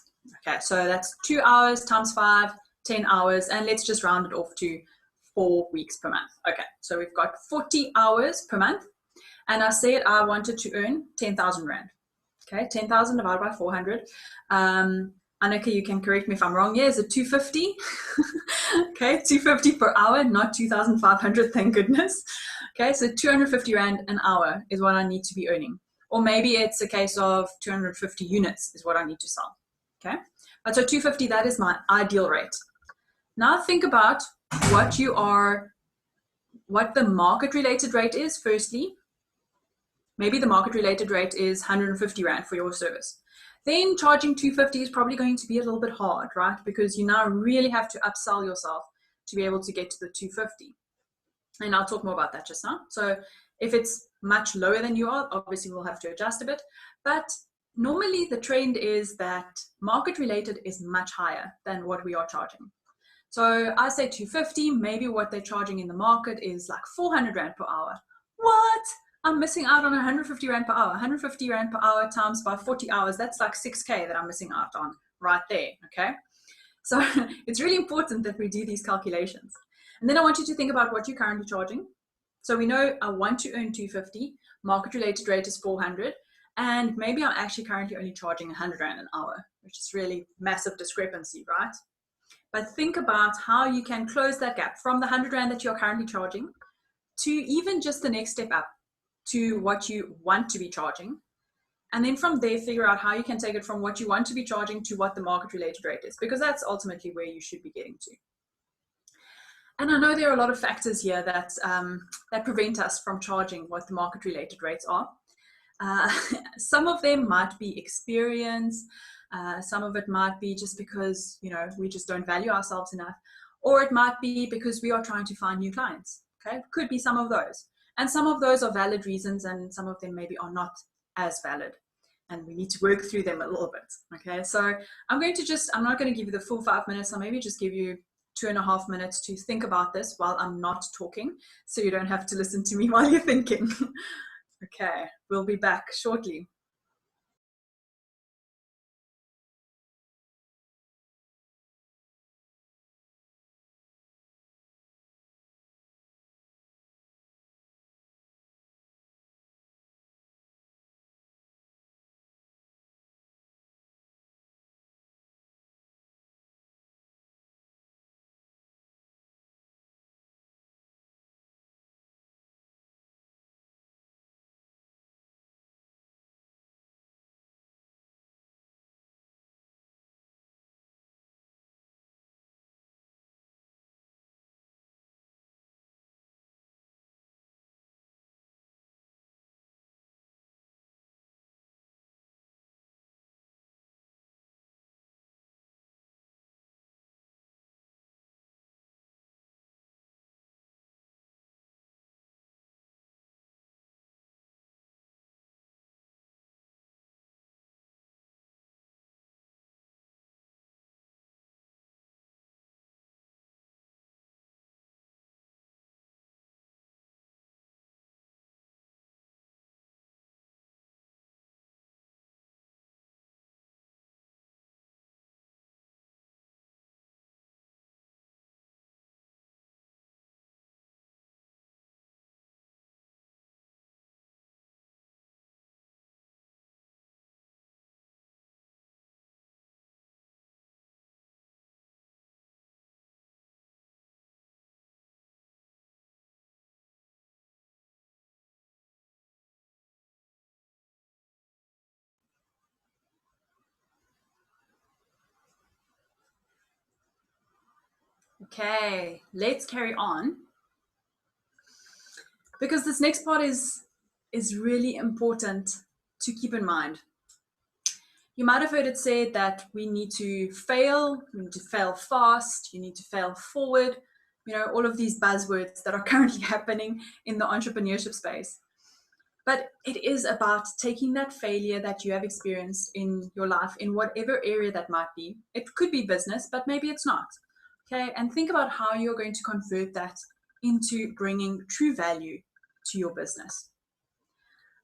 Speaker 3: Okay, so that's 2 hours times 5, 10 hours, and let's just round it off to 4 weeks per month. Okay, so we've got 40 hours per month, and I said I wanted to earn 10,000 Rand. Okay, 10,000 divided by 400. Annika, you can correct me if I'm wrong. Yeah, is it 250? Okay, 250 per hour, not 2,500, thank goodness. Okay, so 250 Rand an hour is what I need to be earning. Or maybe it's a case of 250 units is what I need to sell. Okay, but so 250, that is my ideal rate. Now think about what the market related rate is, firstly. Maybe the market related rate is 150 Rand for your service. Then charging 250 is probably going to be a little bit hard, right? Because you now really have to upsell yourself to be able to get to the 250. And I'll talk more about that just now. So if it's much lower than you are, obviously we'll have to adjust a bit. But normally the trend is that market related is much higher than what we are charging. So I say 250, maybe what they're charging in the market is like 400 Rand per hour. What? I'm missing out on 150 Rand per hour. 150 Rand per hour times by 40 hours, that's like 6K that I'm missing out on right there, okay? So it's really important that we do these calculations. And then I want you to think about what you're currently charging. So we know I want to earn 250, market related rate is 400, and maybe I'm actually currently only charging 100 Rand an hour, which is really massive discrepancy, right? But think about how you can close that gap from the 100 Rand that you're currently charging to even just the next step up to what you want to be charging. And then from there, figure out how you can take it from what you want to be charging to what the market related rate is, because that's ultimately where you should be getting to. And I know there are a lot of factors here that, that prevent us from charging what the market related rates are. Some of them might be experience, some of it might be just because, you know, we just don't value ourselves enough, or it might be because we are trying to find new clients. Okay, could be some of those. And some of those are valid reasons, and some of them maybe are not as valid. And we need to work through them a little bit. Okay, so I'm not going to give you the full 5 minutes. I'll maybe just give you 2.5 minutes to think about this while I'm not talking, so you don't have to listen to me while you're thinking. Okay, we'll be back shortly. Okay, let's carry on. Because this next part is really important to keep in mind. You might have heard it said that we need to fail fast, you need to fail forward, you know, all of these buzzwords that are currently happening in the entrepreneurship space. But it is about taking that failure that you have experienced in your life, in whatever area that might be. It could be business, but maybe it's not. Okay, and think about how you're going to convert that into bringing true value to your business.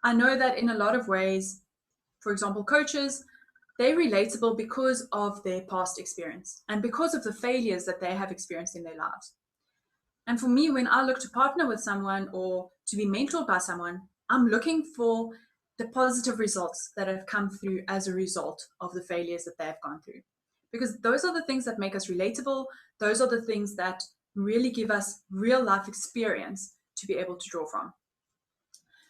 Speaker 3: I know that in a lot of ways, for example, coaches, they're relatable because of their past experience and because of the failures that they have experienced in their lives. And for me, when I look to partner with someone or to be mentored by someone, I'm looking for the positive results that have come through as a result of the failures that they've gone through. Because those are the things that make us relatable. Those are the things that really give us real life experience to be able to draw from.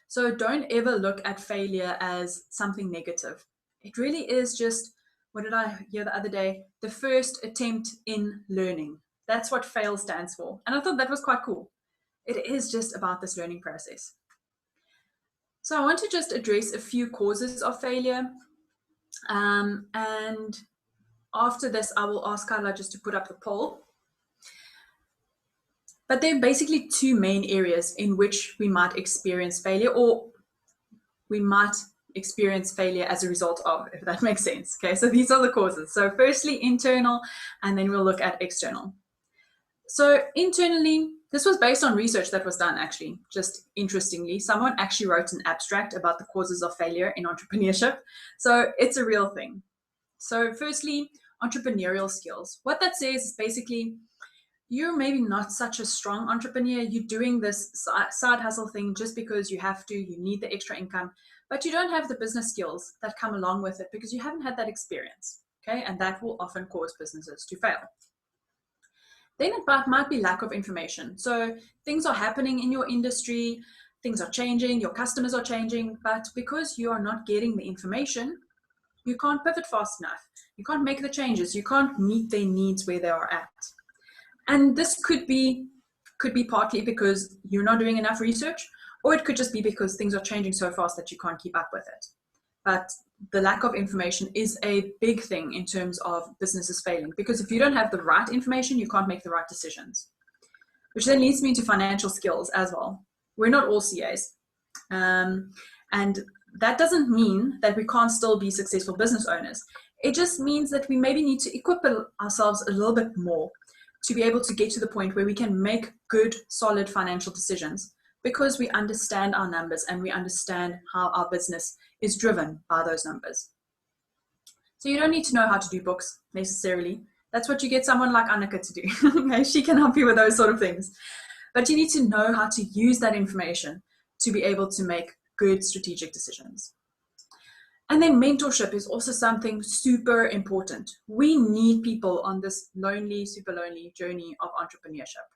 Speaker 3: So don't ever look at failure as something negative. It really is just, what did I hear the other day? The first attempt in learning. That's what FAIL stands for. And I thought that was quite cool. It is just about this learning process. So I want to just address a few causes of failure. And after this, I will ask Carla just to put up the poll. But there are basically two main areas in which we might experience failure, or we might experience failure as a result of, if that makes sense. Okay, so these are the causes. So firstly, internal, and then we'll look at external. So internally, this was based on research that was done, actually, just interestingly. Someone actually wrote an abstract about the causes of failure in entrepreneurship. So it's a real thing. So firstly, entrepreneurial skills. What that says is basically, you're maybe not such a strong entrepreneur. You're doing this side hustle thing just because you have to, you need the extra income, but you don't have the business skills that come along with it because you haven't had that experience, okay? And that will often cause businesses to fail. Then it might be lack of information. So things are happening in your industry, things are changing, your customers are changing, but because you are not getting the information, you can't pivot fast enough. You can't make the changes. You can't meet their needs where they are at. And this could be partly because you're not doing enough research, or it could just be because things are changing so fast that you can't keep up with it. But the lack of information is a big thing in terms of businesses failing, because if you don't have the right information, you can't make the right decisions. Which then leads me to financial skills as well. We're not all CAs. And that doesn't mean that we can't still be successful business owners. It just means that we maybe need to equip ourselves a little bit more to be able to get to the point where we can make good, solid financial decisions, because we understand our numbers and we understand how our business is driven by those numbers. So you don't need to know how to do books necessarily. That's what you get someone like Annika to do. Okay? She can help you with those sort of things. But you need to know how to use that information to be able to make good strategic decisions. And then mentorship is also something super important. We need people on this lonely, super lonely journey of entrepreneurship.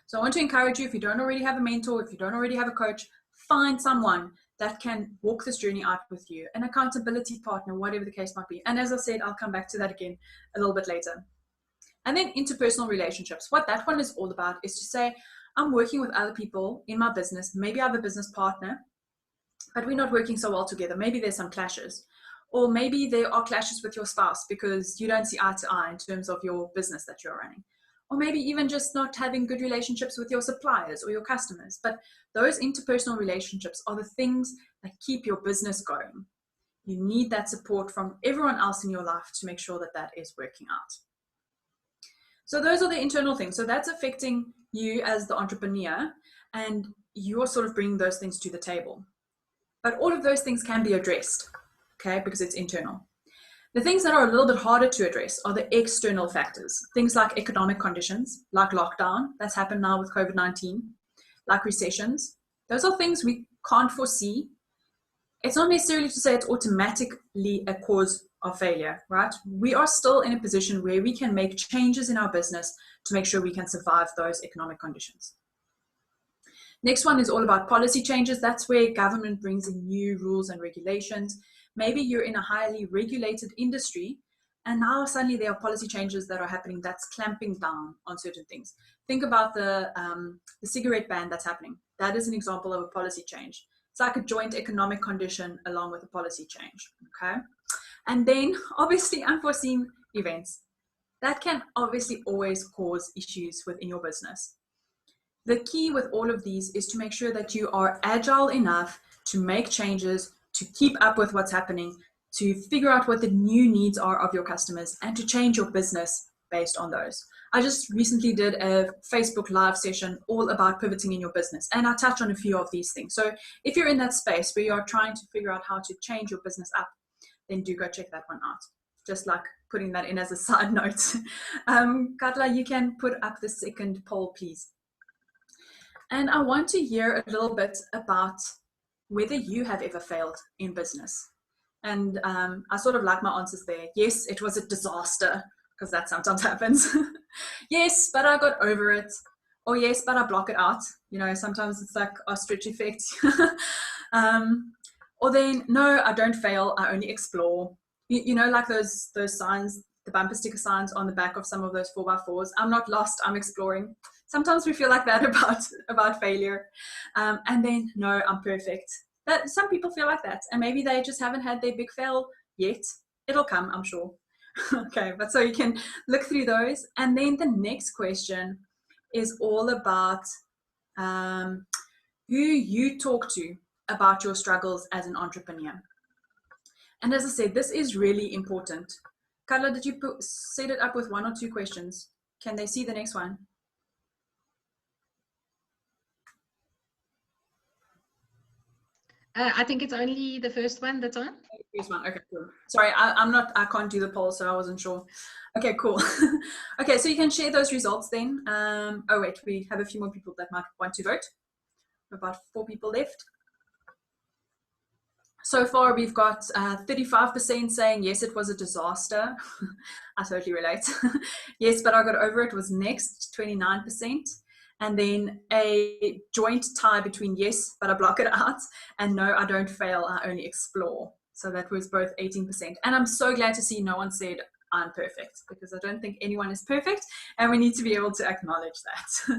Speaker 3: So I want to encourage you, if you don't already have a mentor, if you don't already have a coach, find someone that can walk this journey out with you, an accountability partner, whatever the case might be. And as I said, I'll come back to that again a little bit later. And then interpersonal relationships. What that one is all about is to say, I'm working with other people in my business. Maybe I have a business partner, but we're not working so well together. Maybe there's some clashes. Or maybe there are clashes with your spouse because you don't see eye to eye in terms of your business that you're running. Or maybe even just not having good relationships with your suppliers or your customers. But those interpersonal relationships are the things that keep your business going. You need that support from everyone else in your life to make sure that that is working out. So those are the internal things. So that's affecting you as the entrepreneur, and you're sort of bringing those things to the table. But all of those things can be addressed, okay, because it's internal. The things that are a little bit harder to address are the external factors, things like economic conditions, like lockdown, that's happened now with COVID-19, like recessions. Those are things we can't foresee. It's not necessarily to say it's automatically a cause of failure, right? We are still in a position where we can make changes in our business to make sure we can survive those economic conditions. Next one is all about policy changes. That's where government brings in new rules and regulations. Maybe you're in a highly regulated industry And now suddenly there are policy changes that are happening that's clamping down on certain things. Think about the cigarette ban that's happening. That is an example of a policy change. It's like a joint economic condition along with a policy change, okay? And then obviously unforeseen events. That can obviously always cause issues within your business. The key with all of these is to make sure that you are agile enough to make changes, to keep up with what's happening, to figure out what the new needs are of your customers, and to change your business based on those. I just recently did a Facebook Live session all about pivoting in your business, and I touched on a few of these things. So if you're in that space where you are trying to figure out how to change your business up, then do go check that one out. Just like putting that in as a side note. Katla, you can put up the second poll, please. And I want to hear a little bit about whether you have ever failed in business. And I sort of like my answers there. Yes, it was a disaster, because that sometimes happens. Yes, but I got over it. Or yes, but I block it out. You know, sometimes it's like ostrich effect. Or then, no, I don't fail, I only explore. You know, like those signs, the bumper sticker signs on the back of some of those 4x4s. I'm not lost, I'm exploring. Sometimes we feel like that about failure. And then, no, I'm perfect. That some people feel like that, and maybe they just haven't had their big fail yet. It'll come, I'm sure. Okay, but so you can look through those. And then the next question is all about who you talk to about your struggles as an entrepreneur. And as I said, this is really important. Carla, did you set it up with 1 or 2 questions? Can they see the next one?
Speaker 4: I think it's only the first one that's on.
Speaker 3: First one. Okay, cool. Sorry, I can't do the poll, so I wasn't sure. Okay, cool. Okay, so you can share those results then. Oh wait, we have a few more people that might want to vote. About 4 people left. So far, we've got 35% saying, yes, it was a disaster. I totally relate. Yes, but I got over it was next, 29%. And then a joint tie between yes, but I block it out, and no, I don't fail, I only explore. So that was both 18%. And I'm so glad to see no one said I'm perfect, because I don't think anyone is perfect, and we need to be able to acknowledge that.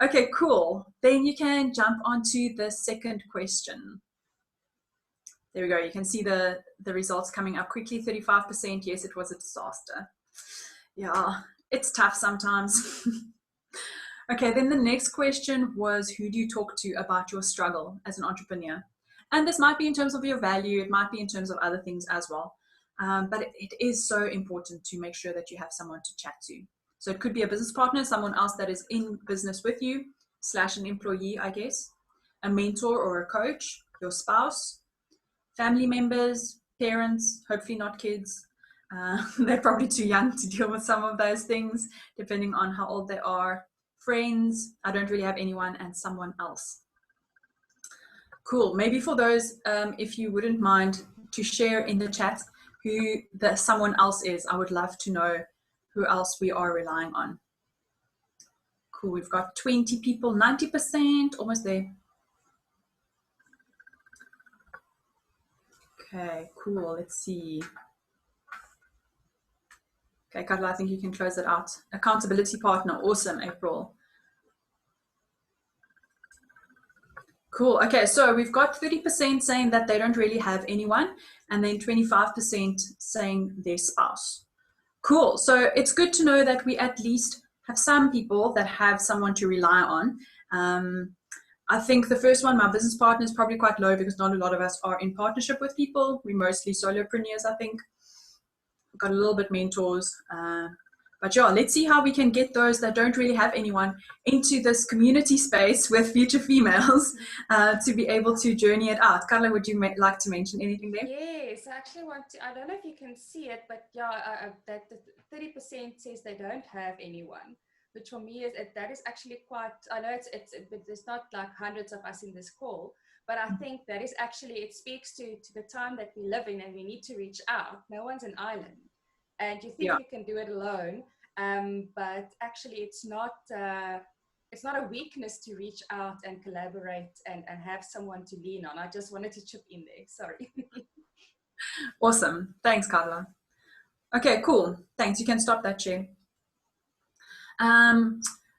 Speaker 3: Okay, cool. Then you can jump onto the second question. There we go. You can see the results coming up quickly. 35%, yes, it was a disaster. Yeah, it's tough sometimes. Okay, then the next question was, who do you talk to about your struggle as an entrepreneur? And this might be in terms of your value, it might be in terms of other things as well. But it is so important to make sure that you have someone to chat to. So it could be a business partner, someone else that is in business with you, / an employee, I guess, a mentor or a coach, your spouse, family members, parents, hopefully not kids. They're probably too young to deal with some of those things, depending on how old they are. Friends, I don't really have anyone, and someone else. Cool. Maybe for those, if you wouldn't mind to share in the chat who the someone else is, I would love to know who else we are relying on. Cool. We've got 20 people, 90%, almost there. Okay, cool. Let's see. Okay, Katla, I think you can close it out. Accountability partner. Awesome, April. Cool. Okay, so we've got 30% saying that they don't really have anyone, and then 25% saying their spouse. Cool. So it's good to know that we at least have some people that have someone to rely on. I think the first one, my business partner, is probably quite low because not a lot of us are in partnership with people. We're mostly solopreneurs, I think. We've got a little bit mentors. But yeah, let's see how we can get those that don't really have anyone into this community space with future females to be able to journey it out. Carla, would you like to mention anything there?
Speaker 1: Yes, I actually want to, I don't know if you can see it, but yeah, that the 30% says they don't have anyone, which for me is, that is actually quite, I know there's not like hundreds of us in this call, but I think that is actually, it speaks to the time that we live in, and we need to reach out. No one's an island. And you think you can do it alone, but actually it's not a weakness to reach out and collaborate and have someone to lean on. I just wanted to chip in there, sorry.
Speaker 3: Awesome, thanks Carla. Okay, cool. Thanks. You can stop that share.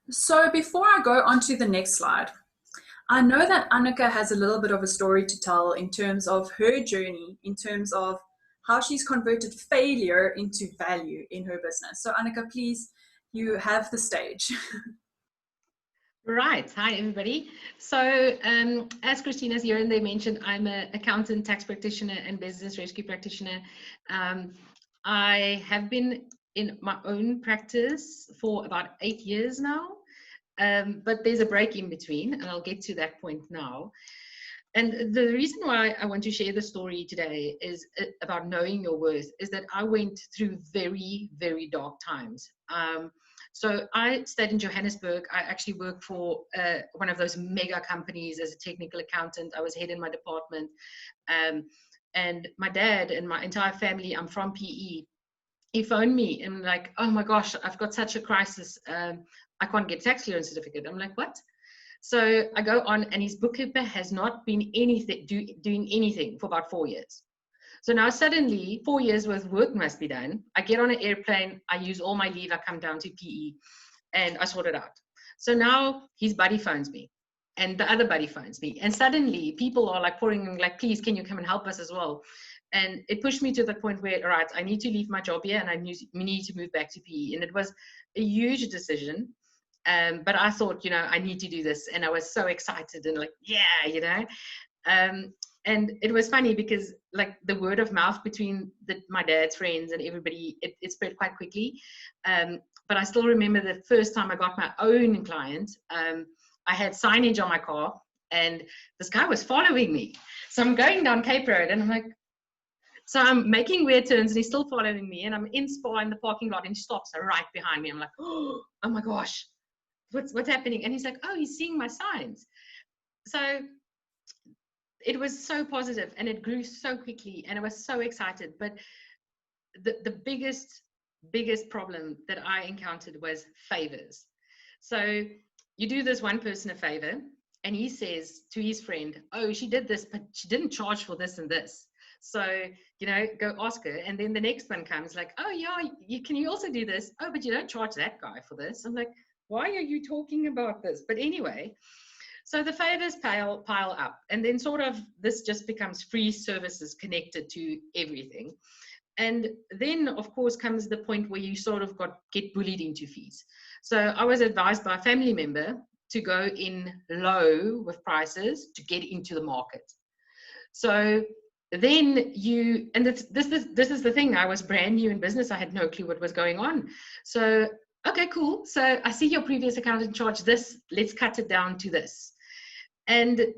Speaker 3: So before I go on to the next slide, I know that Annika has a little bit of a story to tell in terms of her journey, in terms of how she's converted failure into value in her business. So Annika, please, you have the stage.
Speaker 4: Right. Hi, everybody. So as Christina's here and they mentioned, I'm an accountant, tax practitioner, and business rescue practitioner. I have been in my own practice for about 8 years now, but there's a break in between, and I'll get to that point now. And the reason why I want to share the story today is about knowing your worth, is that I went through very, very dark times. So I stayed in Johannesburg. I actually worked for one of those mega companies as a technical accountant. I was head in my department. And my dad and my entire family, I'm from PE. He phoned me and like, oh my gosh, I've got such a crisis. I can't get tax clearance certificate. I'm like, what? So I go on, and his bookkeeper has not been doing anything for about 4 years. So now suddenly 4 years worth of work must be done. I get on an airplane, I use all my leave, I come down to PE, and I sort it out. So now his buddy phones me, and the other buddy phones me, and suddenly people are like pouring in, like, please, can you come and help us as well? And it pushed me to the point where, all right, I need to leave my job here, and I need to move back to PE. And it was a huge decision. But I thought, you know, I need to do this. And I was so excited and like, yeah, you know. And it was funny because like the word of mouth between my dad's friends and everybody, it spread quite quickly. But I still remember the first time I got my own client, I had signage on my car and this guy was following me. So I'm going down Cape Road and I'm like, so I'm making weird turns and he's still following me, and I'm in Spa in the parking lot and he stops right behind me. I'm like, oh my gosh. What's happening? And he's like, oh, he's seeing my signs. So it was so positive and it grew so quickly and I was so excited. But the biggest problem that I encountered was favors. So you do this one person a favor and he says to his friend, oh, she did this, but she didn't charge for this and this. So, you know, go ask her. And then the next one comes like, oh yeah, can you also do this? Oh, but you don't charge that guy for this. I'm like, why are you talking about this? But anyway, so the favors pile up, and then sort of this just becomes free services connected to everything. And then of course comes the point where you sort of get bullied into fees. So I was advised by a family member to go in low with prices to get into the market. So then this is the thing, I was brand new in business, I had no clue what was going on. So okay, cool. So I see your previous accountant charged this. Let's cut it down to this. And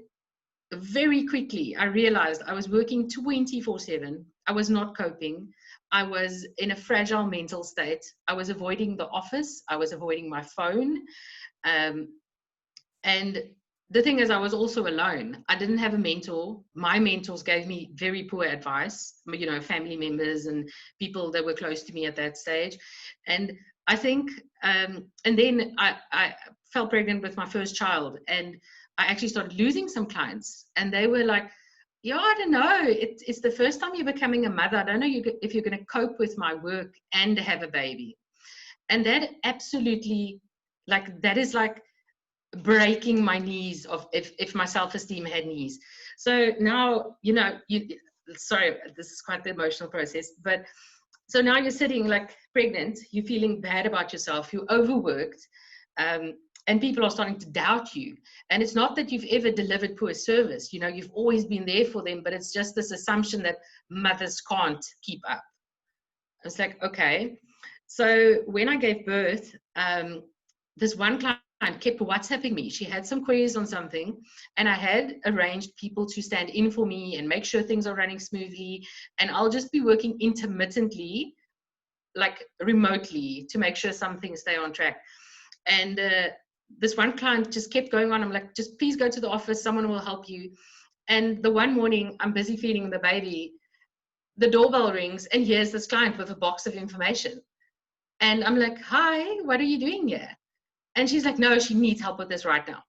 Speaker 4: very quickly, I realized I was working 24/7. I was not coping. I was in a fragile mental state. I was avoiding the office. I was avoiding my phone. And the thing is, I was also alone. I didn't have a mentor. My mentors gave me very poor advice, you know, family members and people that were close to me at that stage. And I think, and then I fell pregnant with my first child, and I actually started losing some clients, and they were like, yeah, I don't know. It's the first time you're becoming a mother. I don't know if you're going to cope with my work and have a baby. And that absolutely, like, that is like breaking my knees of if my self-esteem had knees. So now, you know, sorry, this is quite the emotional process, but so now you're sitting like pregnant, you're feeling bad about yourself, you're overworked, and people are starting to doubt you. And it's not that you've ever delivered poor service, you know, you've always been there for them, but it's just this assumption that mothers can't keep up. It's like, okay. So when I gave birth, this one client kept WhatsApping me. She had some queries on something, and I had arranged people to stand in for me and make sure things are running smoothly. And I'll just be working intermittently, like remotely, to make sure some things stay on track. And this one client just kept going on. I'm like, just please go to the office. Someone will help you. And the one morning, I'm busy feeding the baby. The doorbell rings, and here's this client with a box of information. And I'm like, hi, what are you doing here? And she's like, no, she needs help with this right now.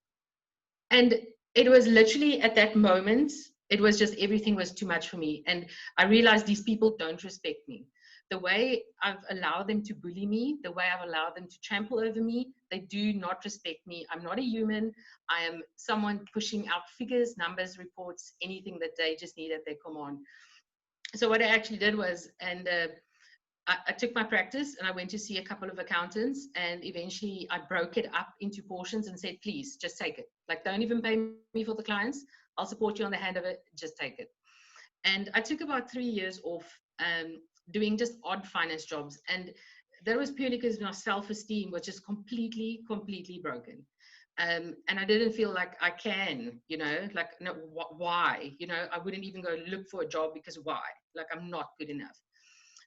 Speaker 4: And it was literally at that moment, it was just, everything was too much for me. And I realized these people don't respect me. the way I've allowed them to bully me, the way I've allowed them to trample over me, they do not respect me. I'm not a human. I am someone pushing out figures, numbers, reports, anything that they just need at their command. So what I actually did was, and I took my practice and I went to see a couple of accountants, and eventually I broke it up into portions and said, please just take it. Like, don't even pay me for the clients. I'll support you on the hand of it. Just take it. And I took about 3 years off doing just odd finance jobs. And that was purely because my self-esteem was just completely broken. And I didn't feel like I can, you know, like, no, why? You know, I wouldn't even go look for a job because why? Like, I'm not good enough.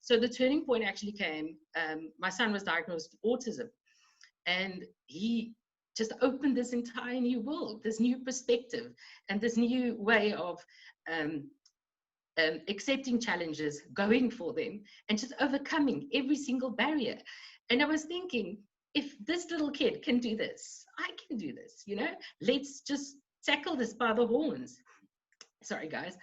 Speaker 4: So the turning point actually came, my son was diagnosed with autism, and he just opened this entire new world, this new perspective, and this new way of accepting challenges, going for them, and just overcoming every single barrier. And I was thinking, if this little kid can do this, I can do this, you know, let's just tackle this by the horns. Sorry, guys.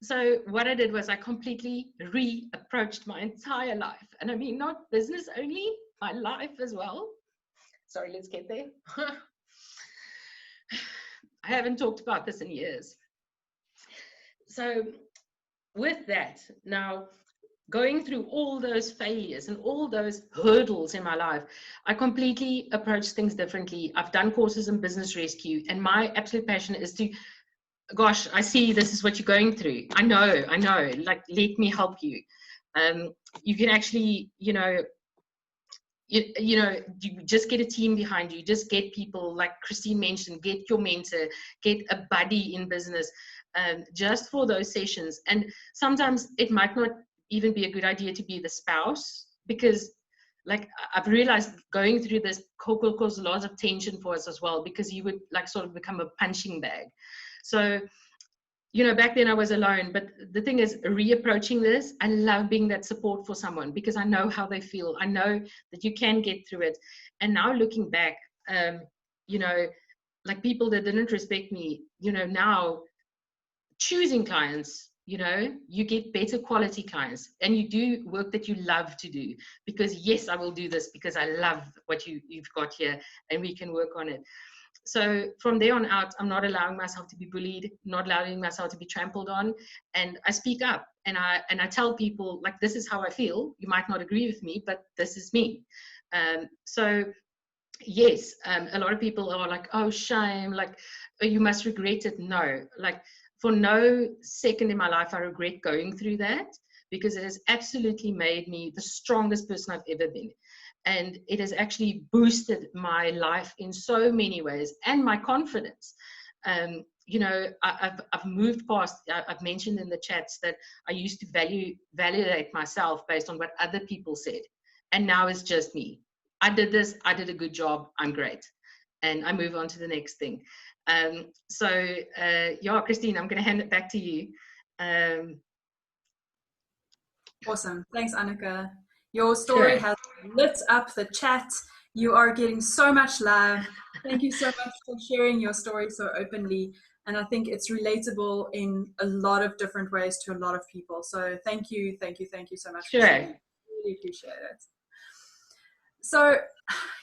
Speaker 4: So what I did was I completely reapproached my entire life. And I mean, not business only, my life as well. Sorry, let's get there. I haven't talked about this in years. So with that, now going through all those failures and all those hurdles in my life, I completely approach things differently. I've done courses in business rescue, and my absolute passion is to, gosh, I see this is what you're going through. I know, like, let me help you. You can actually, you know, you just get a team behind you, just get people, like Christine mentioned, get your mentor, get a buddy in business, just for those sessions. And sometimes it might not even be a good idea to be the spouse, because like I've realized going through this caused a lot of tension for us as well, because you would like sort of become a punching bag. So, you know, back then I was alone, but the thing is, reapproaching this, I love being that support for someone because I know how they feel. I know that you can get through it. And now looking back, you know, like people that didn't respect me, you know, now choosing clients, you know, you get better quality clients and you do work that you love to do, because yes, I will do this because I love what you've got here and we can work on it. So from there on out, I'm not allowing myself to be bullied, not allowing myself to be trampled on. And I speak up and I tell people, like, this is how I feel. You might not agree with me, but this is me. So yes, a lot of people are like, oh, shame, like, oh, you must regret it. No, like, for no second in my life, I regret going through that, because it has absolutely made me the strongest person I've ever been. And it has actually boosted my life in so many ways, and my confidence. You know, I've moved past, I've mentioned in the chats that I used to validate myself based on what other people said. And now it's just me. I did this, I did a good job, I'm great. And I move on to the next thing. Yeah, Christine, I'm going to hand it back to you.
Speaker 3: Awesome. Thanks, Annika. Your story has lit up the chat. You are getting so much love. Thank you so much for sharing your story so openly. And I think it's relatable in a lot of different ways to a lot of people. So thank you so much.
Speaker 4: Sure.
Speaker 3: Really appreciate it. So,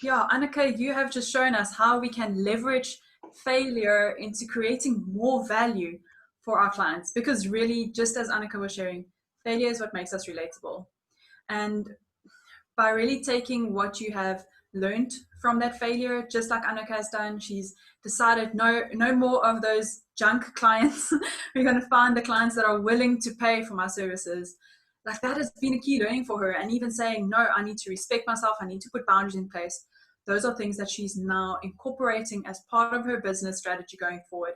Speaker 3: yeah, Annika, you have just shown us how we can leverage failure into creating more value for our clients, because really, just as Annika was sharing, failure is what makes us relatable. And by really taking what you have learned from that failure, just like Annika has done, she's decided no more of those junk clients. We're going to find the clients that are willing to pay for my services. Like, that has been a key learning for her. And even saying, no, I need to respect myself. I need to put boundaries in place. Those are things that she's now incorporating as part of her business strategy going forward.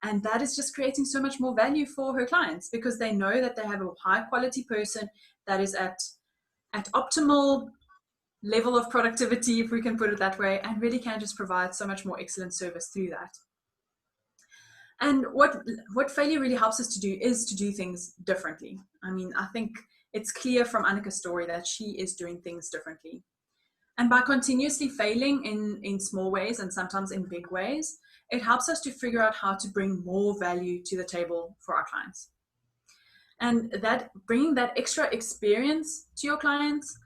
Speaker 3: And that is just creating so much more value for her clients, because they know that they have a high quality person that is at optimal level of productivity, if we can put it that way, and really can just provide so much more excellent service through that. And what failure really helps us to do is to do things differently. I mean, I think it's clear from Annika's story that she is doing things differently. And by continuously failing in small ways and sometimes in big ways, it helps us to figure out how to bring more value to the table for our clients. And that bringing that extra experience to your clients,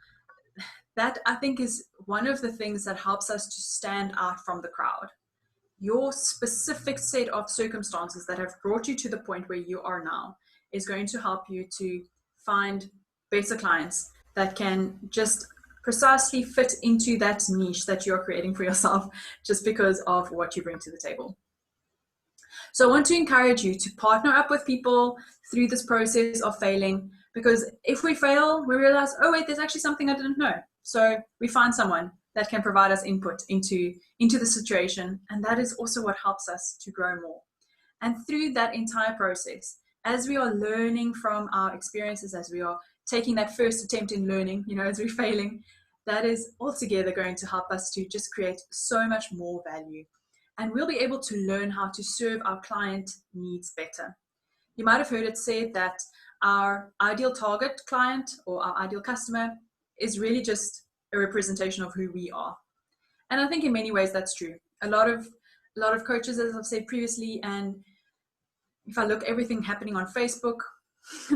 Speaker 3: that I think is one of the things that helps us to stand out from the crowd. Your specific set of circumstances that have brought you to the point where you are now is going to help you to find better clients that can just precisely fit into that niche that you're creating for yourself just because of what you bring to the table. So I want to encourage you to partner up with people through this process of failing, because if we fail, we realize, oh wait, there's actually something I didn't know. So we find someone that can provide us input into the situation, and that is also what helps us to grow more. And through that entire process, as we are learning from our experiences, as we are taking that first attempt in learning, as we're failing, that is altogether going to help us to just create so much more value. And we'll be able to learn how to serve our client needs better. You might have heard it said that our ideal target client or our ideal customer is really just a representation of who we are. And I think in many ways that's true. A lot of coaches, as I've said previously, and if I look everything happening on Facebook,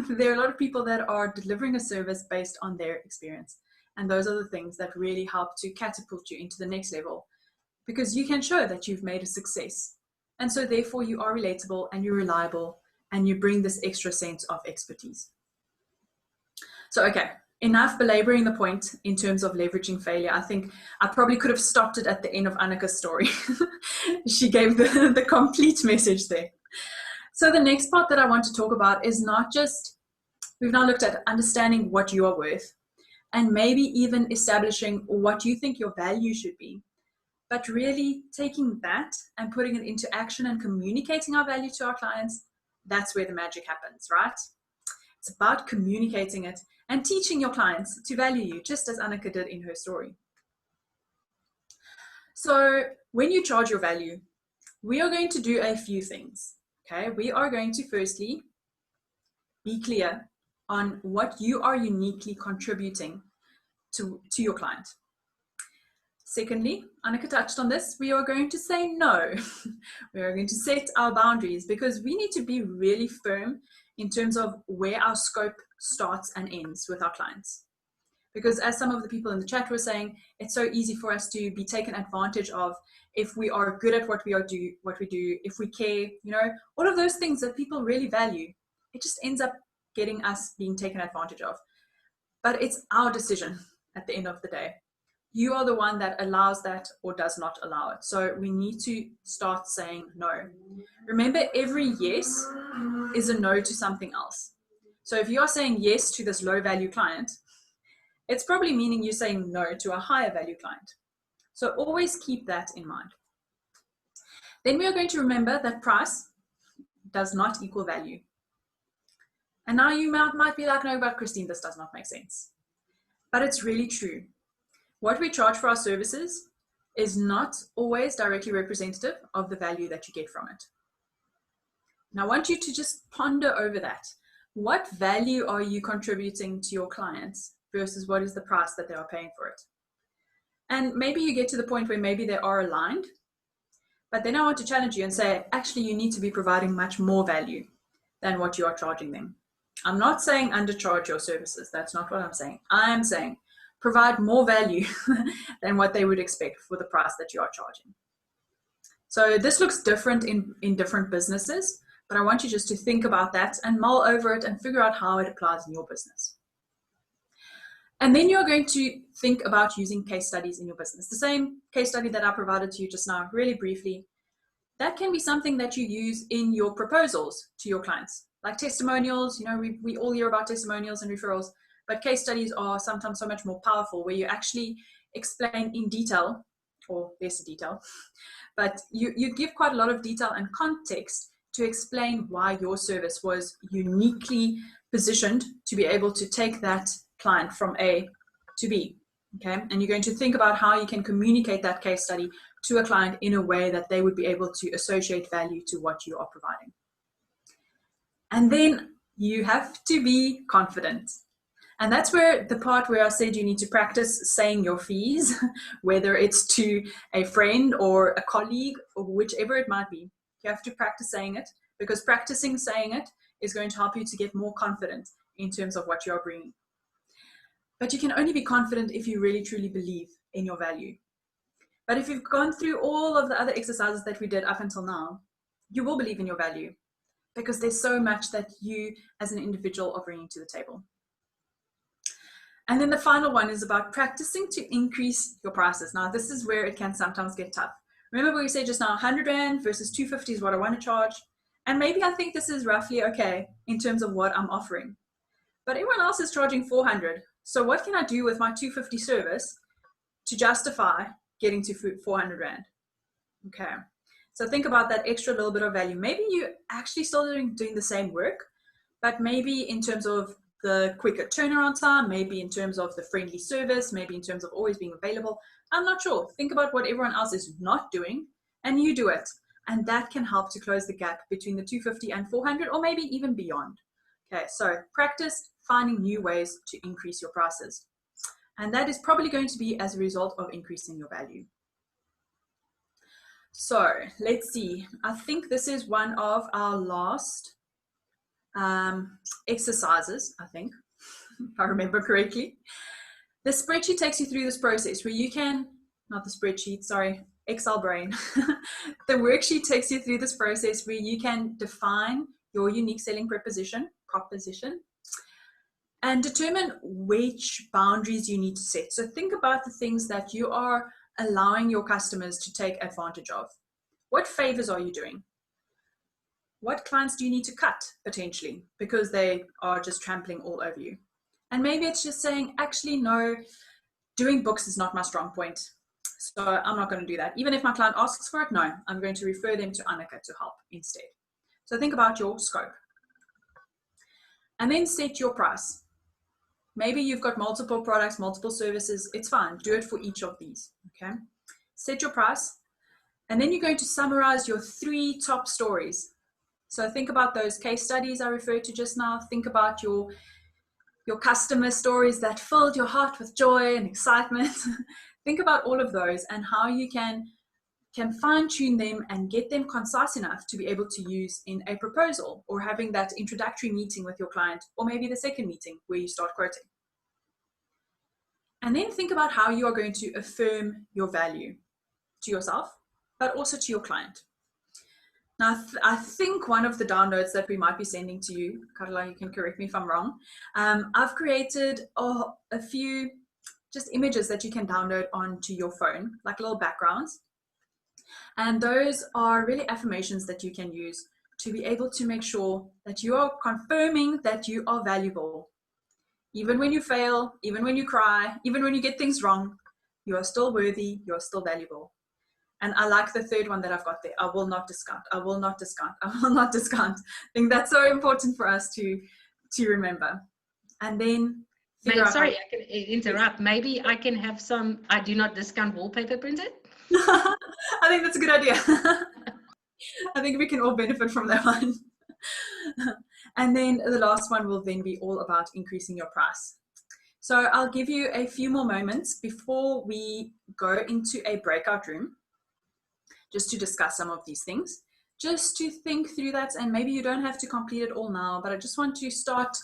Speaker 3: there are a lot of people that are delivering a service based on their experience. And those are the things that really help to catapult you into the next level, because you can show that you've made a success. And so therefore you are relatable and you're reliable and you bring this extra sense of expertise. So, okay, enough belaboring the point in terms of leveraging failure. I think I probably could have stopped it at the end of Annika's story. She gave the complete message there. So the next part that I want to talk about is not just, we've now looked at understanding what you are worth and maybe even establishing what you think your value should be, but really taking that and putting it into action and communicating our value to our clients. That's where the magic happens, right? It's about communicating it and teaching your clients to value you, just as Annika did in her story. So when you charge your value, we are going to do a few things. Okay, we are going to firstly be clear on what you are uniquely contributing to your client. Secondly, Annika touched on this, we are going to say no. We are going to set our boundaries, because we need to be really firm in terms of where our scope starts and ends with our clients. Because as some of the people in the chat were saying, it's so easy for us to be taken advantage of if we are good at what we do, if we care, all of those things that people really value. It just ends up getting us being taken advantage of. But it's our decision at the end of the day. You are the one that allows that or does not allow it. So we need to start saying no. Remember, every yes is a no to something else. So if you are saying yes to this low value client, it's probably meaning you're saying no to a higher value client. So always keep that in mind. Then we are going to remember that price does not equal value. And now you might be like, no, but Christine, this does not make sense. But it's really true. What we charge for our services is not always directly representative of the value that you get from it. Now I want you to just ponder over that. What value are you contributing to your clients versus what is the price that they are paying for it? And maybe you get to the point where maybe they are aligned, but then I want to challenge you and say, actually, you need to be providing much more value than what you are charging them. I'm not saying undercharge your services. That's not what I'm saying. I'm saying provide more value than what they would expect for the price that you are charging. So this looks different in different businesses, but I want you just to think about that and mull over it and figure out how it applies in your business. And then you're going to think about using case studies in your business. The same case study that I provided to you just now, really briefly, that can be something that you use in your proposals to your clients. Like testimonials, we all hear about testimonials and referrals, but case studies are sometimes so much more powerful, where you actually explain in detail, or less detail, but you give quite a lot of detail and context to explain why your service was uniquely positioned to be able to take that client from A to B, okay? And you're going to think about how you can communicate that case study to a client in a way that they would be able to associate value to what you are providing. And then you have to be confident. And that's where the part where I said you need to practice saying your fees, whether it's to a friend or a colleague or whichever it might be. You have to practice saying it, because practicing saying it is going to help you to get more confident in terms of what you are bringing. But you can only be confident if you really truly believe in your value. But if you've gone through all of the other exercises that we did up until now, you will believe in your value, because there's so much that you as an individual are bringing to the table. And then the final one is about practicing to increase your prices. Now, this is where it can sometimes get tough. Remember what we said just now, 100 Rand versus 250 is what I want to charge. And maybe I think this is roughly okay in terms of what I'm offering. But everyone else is charging 400. So what can I do with my 250 service to justify getting to 400 Rand? Okay. So think about that extra little bit of value. Maybe you're actually still doing the same work, but maybe in terms of the quicker turnaround time, maybe in terms of the friendly service, maybe in terms of always being available. I'm not sure. Think about what everyone else is not doing and you do it. And that can help to close the gap between the 250 and 400, or maybe even beyond. Okay, so practice finding new ways to increase your prices. And that is probably going to be as a result of increasing your value. So let's see. I think this is one of our last exercises, I think, if I remember correctly. The spreadsheet takes you through this process where you can, not the spreadsheet, sorry, Excel brain. The worksheet takes you through this process where you can define your unique selling proposition, and determine which boundaries you need to set. So think about the things that you are allowing your customers to take advantage of. What favors are you doing? What clients do you need to cut potentially because they are just trampling all over you? And maybe it's just saying, actually, no, doing books is not my strong point. So I'm not going to do that. Even if my client asks for it, no, I'm going to refer them to Annika to help instead. So think about your scope. And then set your price. Maybe you've got multiple products, multiple services. It's fine. Do it for each of these. Okay. Set your price. And then you're going to summarize your 3 top stories. So think about those case studies I referred to just now. Think about your customer stories that filled your heart with joy and excitement. Think about all of those and how you can fine-tune them and get them concise enough to be able to use in a proposal, or having that introductory meeting with your client, or maybe the second meeting where you start quoting. And then think about how you are going to affirm your value to yourself, but also to your client. Now, I think one of the downloads that we might be sending to you, Carla, you can correct me if I'm wrong, I've created a few just images that you can download onto your phone, like little backgrounds. And those are really affirmations that you can use to be able to make sure that you are confirming that you are valuable. Even when you fail, even when you cry, even when you get things wrong, you are still worthy, you are still valuable. And I like the third one that I've got there. I will not discount. I will not discount. I will not discount. I think that's so important for us to remember. And then
Speaker 4: sorry, I can interrupt. Maybe I can have some I do not discount wallpaper printed.
Speaker 3: I think that's a good idea. I think we can all benefit from that one. And then the last one will then be all about increasing your price. So I'll give you a few more moments before we go into a breakout room, just to discuss some of these things, just to think through that. And maybe you don't have to complete it all now, but I just want to start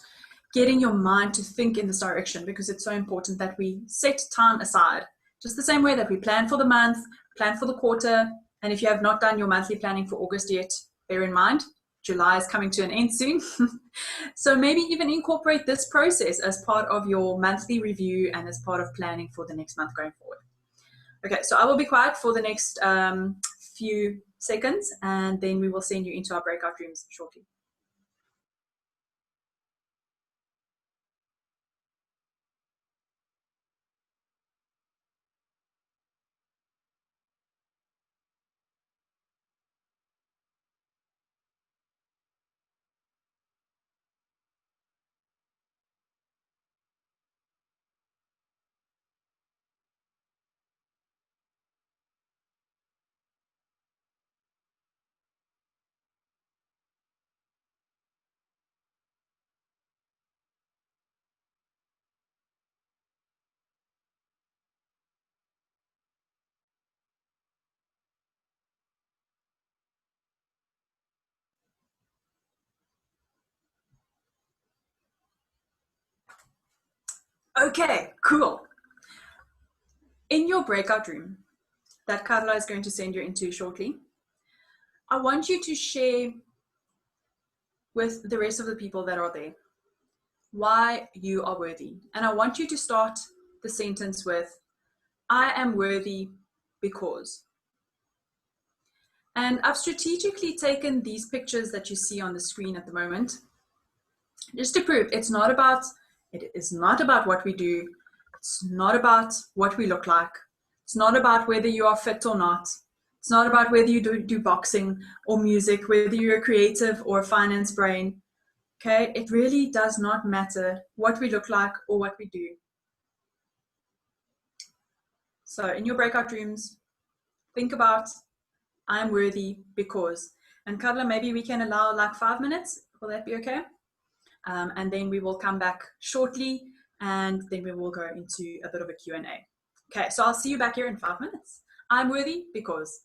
Speaker 3: getting your mind to think in this direction, because it's so important that we set time aside, just the same way that we plan for the month, plan for the quarter. And if you have not done your monthly planning for August yet, bear in mind, July is coming to an end soon. So maybe even incorporate this process as part of your monthly review and as part of planning for the next month going forward. Okay, so I will be quiet for the next few seconds, and then we will send you into our breakout rooms shortly. Okay, cool. In your breakout room that Carla is going to send you into shortly, I want you to share with the rest of the people that are there why you are worthy. And I want you to start the sentence with, I am worthy because. And I've strategically taken these pictures that you see on the screen at the moment, just to prove it is not about what we do. It's not about what we look like. It's not about whether you are fit or not. It's not about whether you do boxing or music, whether you're a creative or a finance brain. Okay, it really does not matter what we look like or what we do. So in your breakout rooms, think about, I'm worthy because. And Carla, maybe we can allow like 5 minutes. Will that be okay? And then we will come back shortly, and then we will go into a bit of a Q&A. Okay, so I'll see you back here in 5 minutes. I'm worthy because.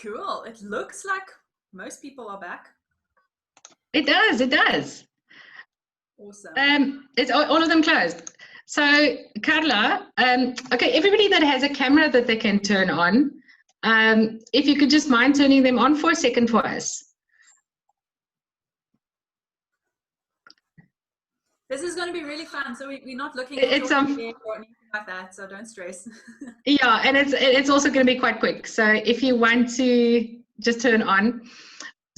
Speaker 3: Cool. It looks like most people are back.
Speaker 4: It does. It does.
Speaker 3: Awesome.
Speaker 4: It's all of them closed. So Carla, okay, everybody that has a camera that they can turn on, if you could just mind turning them on for a second for us.
Speaker 3: This is going to be really fun. So we're not looking at
Speaker 4: It's
Speaker 3: or anything like that. So don't stress.
Speaker 4: Yeah, and it's also going to be quite quick. So if you want to just turn on.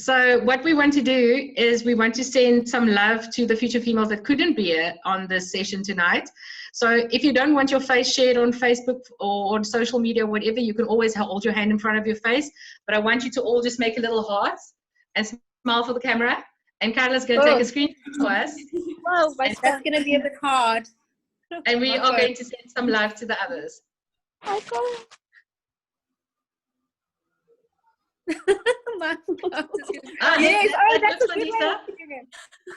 Speaker 4: So what we want to do is we want to send some love to the future females that couldn't be here on this session tonight. So if you don't want your face shared on Facebook or on social media or whatever, you can always hold your hand in front of your face. But I want you to all just make a little heart and smile for the camera. And Carla's going to take a screenshot for us.
Speaker 5: Whoa, my stuff's going to be a bit hard.
Speaker 4: And we are going to send some love to the others.
Speaker 5: Oh, God. My mouth is gonna be... Yes, that's a good way of putting it.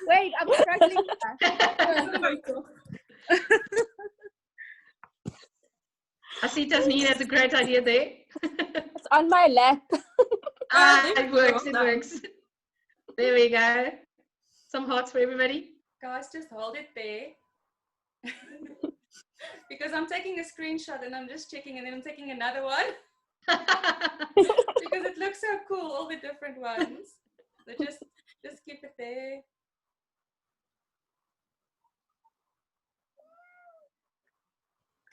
Speaker 5: Wait, I'm struggling with
Speaker 4: I see Tasneem has a great idea there.
Speaker 5: It's on my lap.
Speaker 4: It works, it works. There we go. Some hearts for everybody.
Speaker 1: Guys, just hold it there. Because I'm taking a screenshot and I'm just checking and then I'm taking another one. Because it looks so cool, all the different ones. So just keep it there.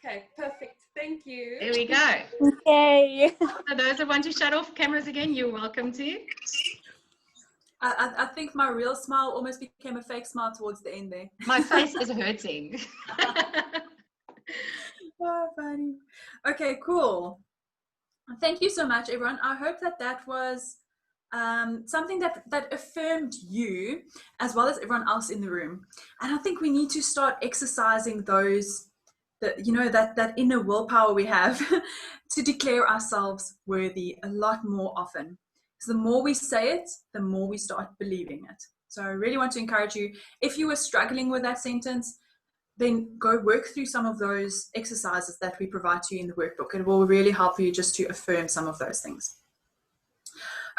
Speaker 1: Okay, perfect. Thank you.
Speaker 4: There we go.
Speaker 5: Okay.
Speaker 4: So those that want to shut off cameras again, you're welcome to.
Speaker 3: I think my real smile almost became a fake smile towards the end there.
Speaker 4: My face is hurting.
Speaker 3: Oh, funny. Okay, cool. Thank you so much, everyone. I hope that was something that affirmed you as well as everyone else in the room. And I think we need to start exercising that inner willpower we have to declare ourselves worthy a lot more often. So the more we say it, the more we start believing it. So I really want to encourage you, if you were struggling with that sentence, then go work through some of those exercises that we provide to you in the workbook. It will really help you just to affirm some of those things.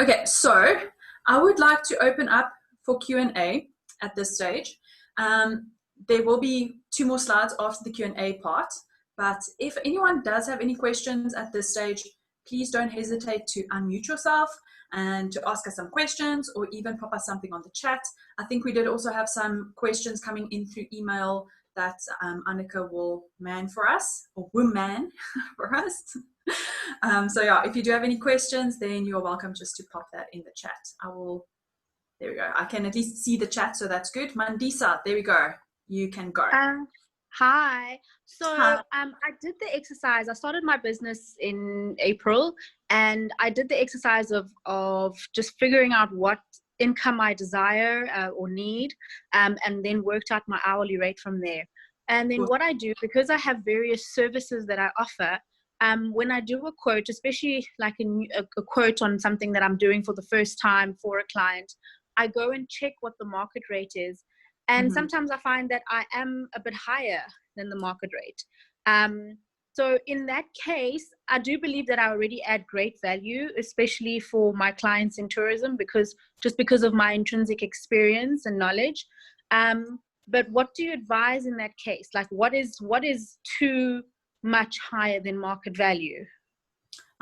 Speaker 3: Okay, so I would like to open up for Q&A at this stage. There will be 2 more slides after the Q&A part, but if anyone does have any questions at this stage, please don't hesitate to unmute yourself and to ask us some questions or even pop us something on the chat. I think we did also have some questions coming in through email that Annika will man for us, or woman for us. So yeah, if you do have any questions, then you're welcome just to pop that in the chat. There we go. I can at least see the chat, so that's good. Mandisa, there we go. You can go.
Speaker 5: Hi. So
Speaker 3: Hi.
Speaker 5: I did the exercise. I started my business in April, and I did the exercise of just figuring out what income I desire or need, and then worked out my hourly rate from there. And then what I do, because I have various services that I offer, when I do a quote, especially like a quote on something that I'm doing for the first time for a client, I go and check what the market rate is. And sometimes I find that I am a bit higher than the market rate. So in that case, I do believe that I already add great value, especially for my clients in tourism, because of my intrinsic experience and knowledge. But what do you advise in that case? Like, what is too much higher than market value?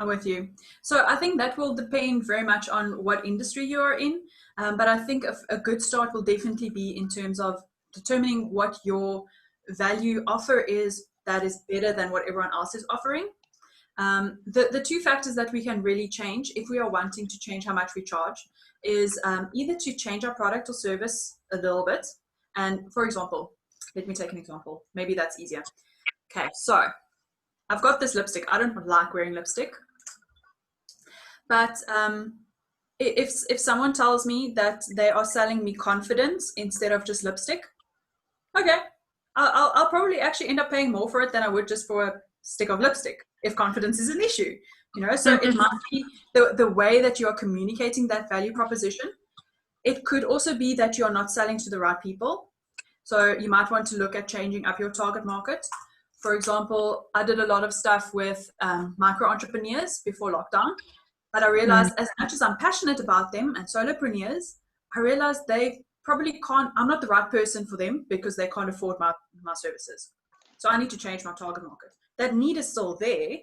Speaker 3: I'm with you. So I think that will depend very much on what industry you are in. But I think a good start will definitely be in terms of determining what your value offer is that is better than what everyone else is offering. The 2 factors that we can really change if we are wanting to change how much we charge is either to change our product or service a little bit. And for example, let me take an example. Maybe that's easier. Okay, so I've got this lipstick. I don't like wearing lipstick. But if someone tells me that they are selling me confidence instead of just lipstick, okay, I'll probably actually end up paying more for it than I would just for a stick of lipstick if confidence is an issue, so it might be the way that you are communicating that value proposition. It could also be that you're not selling to the right people, so you might want to look at changing up your target market. For example, I did a lot of stuff with micro entrepreneurs before lockdown, But I realized as much as I'm passionate about them and solopreneurs, I realized they probably can't, I'm not the right person for them because they can't afford my services. So I need to change my target market. That need is still there,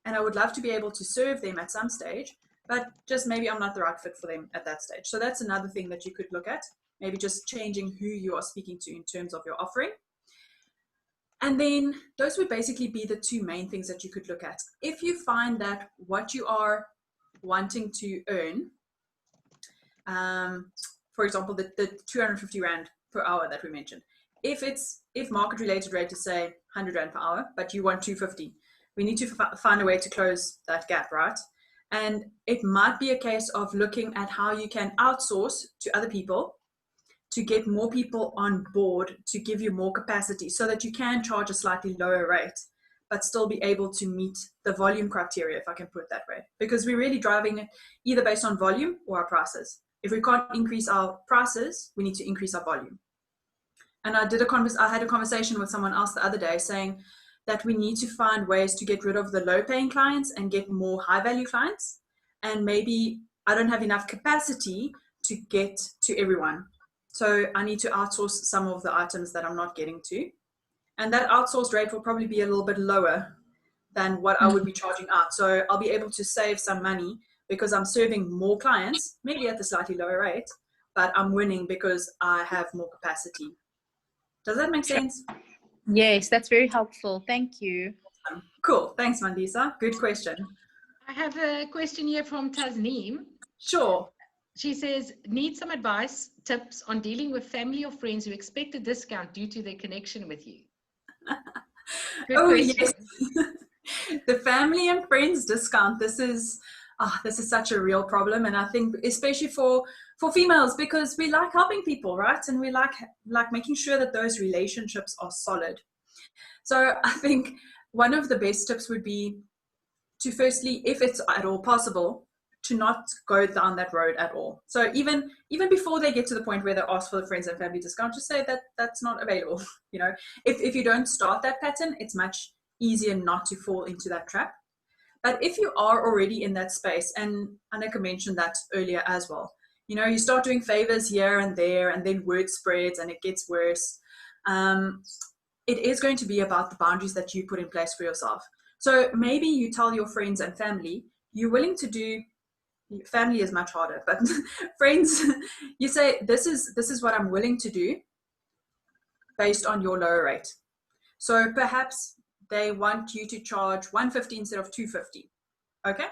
Speaker 3: and I would love to be able to serve them at some stage, but just maybe I'm not the right fit for them at that stage. So that's another thing that you could look at, maybe just changing who you are speaking to in terms of your offering. And then those would basically be the two main things that you could look at. If you find that what you are wanting to earn, for example, the 250 Rand per hour that we mentioned, if market related rate is say 100 Rand per hour, but you want 250, we need to find a way to close that gap, right? And it might be a case of looking at how you can outsource to other people to get more people on board, to give you more capacity so that you can charge a slightly lower rate, but still be able to meet the volume criteria, if I can put it that way. Because we're really driving it either based on volume or our prices. If we can't increase our prices, we need to increase our volume. And I had a conversation with someone else the other day saying that we need to find ways to get rid of the low paying clients and get more high value clients. And maybe I don't have enough capacity to get to everyone. So I need to outsource some of the items that I'm not getting to. And that outsourced rate will probably be a little bit lower than what I would be charging out. So I'll be able to save some money because I'm serving more clients, maybe at a slightly lower rate, but I'm winning because I have more capacity. Does that make sense?
Speaker 5: Yes, that's very helpful. Thank you.
Speaker 3: Cool. Thanks, Mandisa. Good question.
Speaker 4: I have a question here from Tasneem.
Speaker 3: Sure.
Speaker 4: She says, need some advice, tips on dealing with family or friends who expect a discount due to their connection with you. Good question.
Speaker 3: Yes. The family and friends discount. This is such a real problem. And I think especially for females, because we like helping people, right? And we like making sure that those relationships are solid. So I think one of the best tips would be to firstly, if it's at all possible, to not go down that road at all. So even before they get to the point where they ask for the friends and family discount, just say that that's not available. You know, if you don't start that pattern, it's much easier not to fall into that trap. But if you are already in that space, and Annika mentioned that earlier as well, you know, you start doing favors here and there, and then word spreads and it gets worse. It is going to be about the boundaries that you put in place for yourself. So maybe you tell your friends and family, you're willing to do, family is much harder, but friends, you say, this is what I'm willing to do based on your lower rate. So perhaps they want you to charge 150 instead of 250. Okay,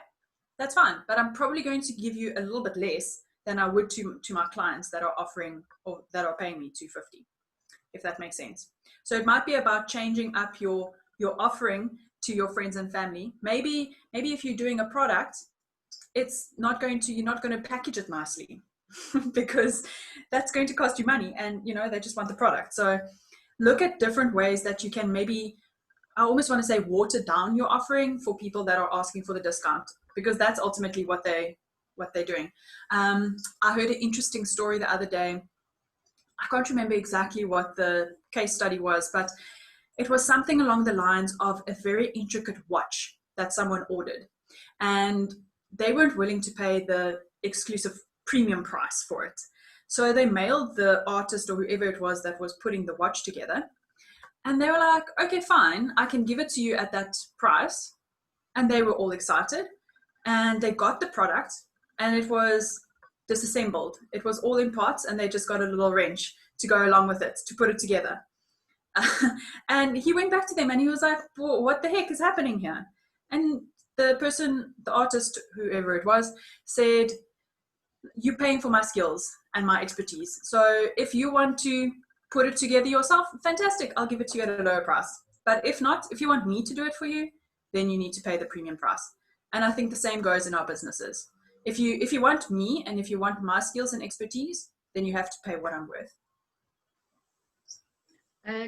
Speaker 3: that's fine. But I'm probably going to give you a little bit less than I would to my clients that are offering or that are paying me 250, if that makes sense. So it might be about changing up your offering to your friends and family. Maybe if you're doing a product, you're not going to package it nicely because that's going to cost you money, and you know, they just want the product. So look at different ways that you can maybe, I almost want to say, water down your offering for people that are asking for the discount, because that's ultimately what they're doing. I heard an interesting story the other day. I can't remember exactly what the case study was, but it was something along the lines of a very intricate watch that someone ordered, and they weren't willing to pay the exclusive premium price for it. So they mailed the artist or whoever it was that was putting the watch together, and they were like, okay, fine, I can give it to you at that price. And they were all excited, and they got the product, and it was disassembled. It was all in parts, and they just got a little wrench to go along with it to put it together. And he went back to them and he was like, well, what the heck is happening here? And the person, the artist, whoever it was, said, you're paying for my skills and my expertise. So if you want to put it together yourself, fantastic, I'll give it to you at a lower price. But if not, if you want me to do it for you, then you need to pay the premium price. And I think the same goes in our businesses. If you want me and if you want my skills and expertise, then you have to pay what I'm worth.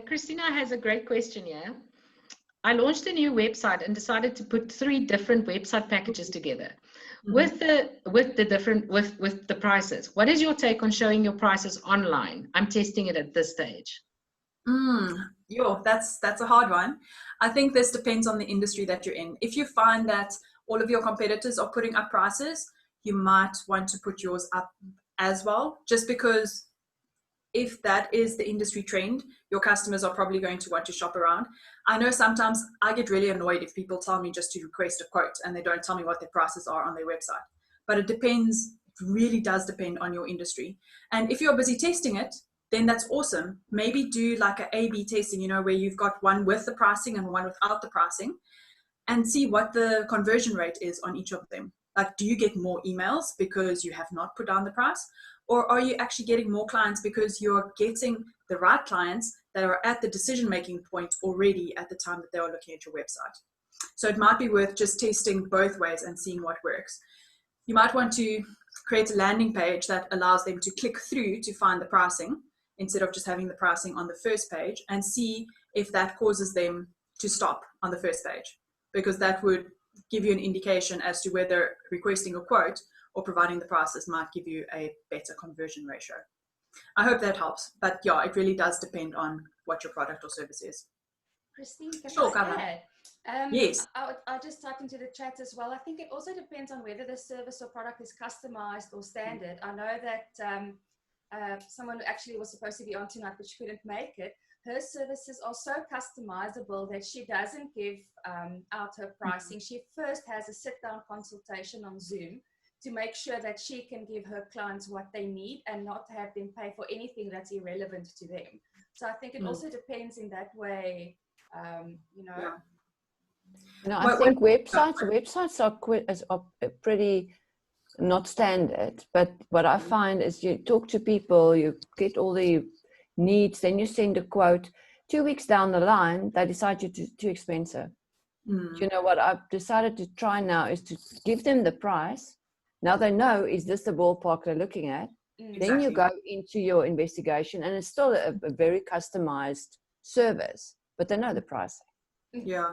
Speaker 4: Christina has a great question here. I launched a new website and decided to put 3 different website packages together with the prices. What is your take on showing your prices online? I'm testing it at this stage.
Speaker 3: That's a hard one. I think this depends on the industry that you're in. If you find that all of your competitors are putting up prices, you might want to put yours up as well, just because if that is the industry trend, your customers are probably going to want to shop around. I know sometimes I get really annoyed if people tell me just to request a quote and they don't tell me what their prices are on their website. But it depends, it really does depend on your industry. And if you're busy testing it, then that's awesome. Maybe do like a A/B testing, you know, where you've got one with the pricing and one without the pricing, and see what the conversion rate is on each of them. Like, do you get more emails because you have not put down the price? Or are you actually getting more clients because you're getting the right clients that are at the decision-making point already at the time that they are looking at your website? So it might be worth just testing both ways and seeing what works. You might want to create a landing page that allows them to click through to find the pricing instead of just having the pricing on the first page, and see if that causes them to stop on the first page, because that would give you an indication as to whether requesting a quote or providing the prices might give you a better conversion ratio. I hope that helps. But yeah, it really does depend on what your product or service is.
Speaker 1: Christine, can
Speaker 3: Sure,
Speaker 1: I add?
Speaker 3: Yes.
Speaker 1: I just typed into the chat as well. I think it also depends on whether the service or product is customized or standard. I know that someone who actually was supposed to be on tonight but she couldn't make it. Her services are so customizable that she doesn't give out her pricing. She first has a sit-down consultation on Zoom to make sure that she can give her clients what they need and not have them pay for anything that's irrelevant to them. So I think it also depends in that way, you know.
Speaker 3: Yeah.
Speaker 2: You know, I think websites are pretty not standard, but what I find is you talk to people, you get all the needs, then you send a quote. 2 weeks down the line, they decide you're too expensive. You know what I've decided to try now is to give them the price. Now they know, is this the ballpark they're looking at?
Speaker 3: Exactly.
Speaker 2: Then you go into your investigation, and it's still a very customized service, but they know the price.
Speaker 3: Yeah.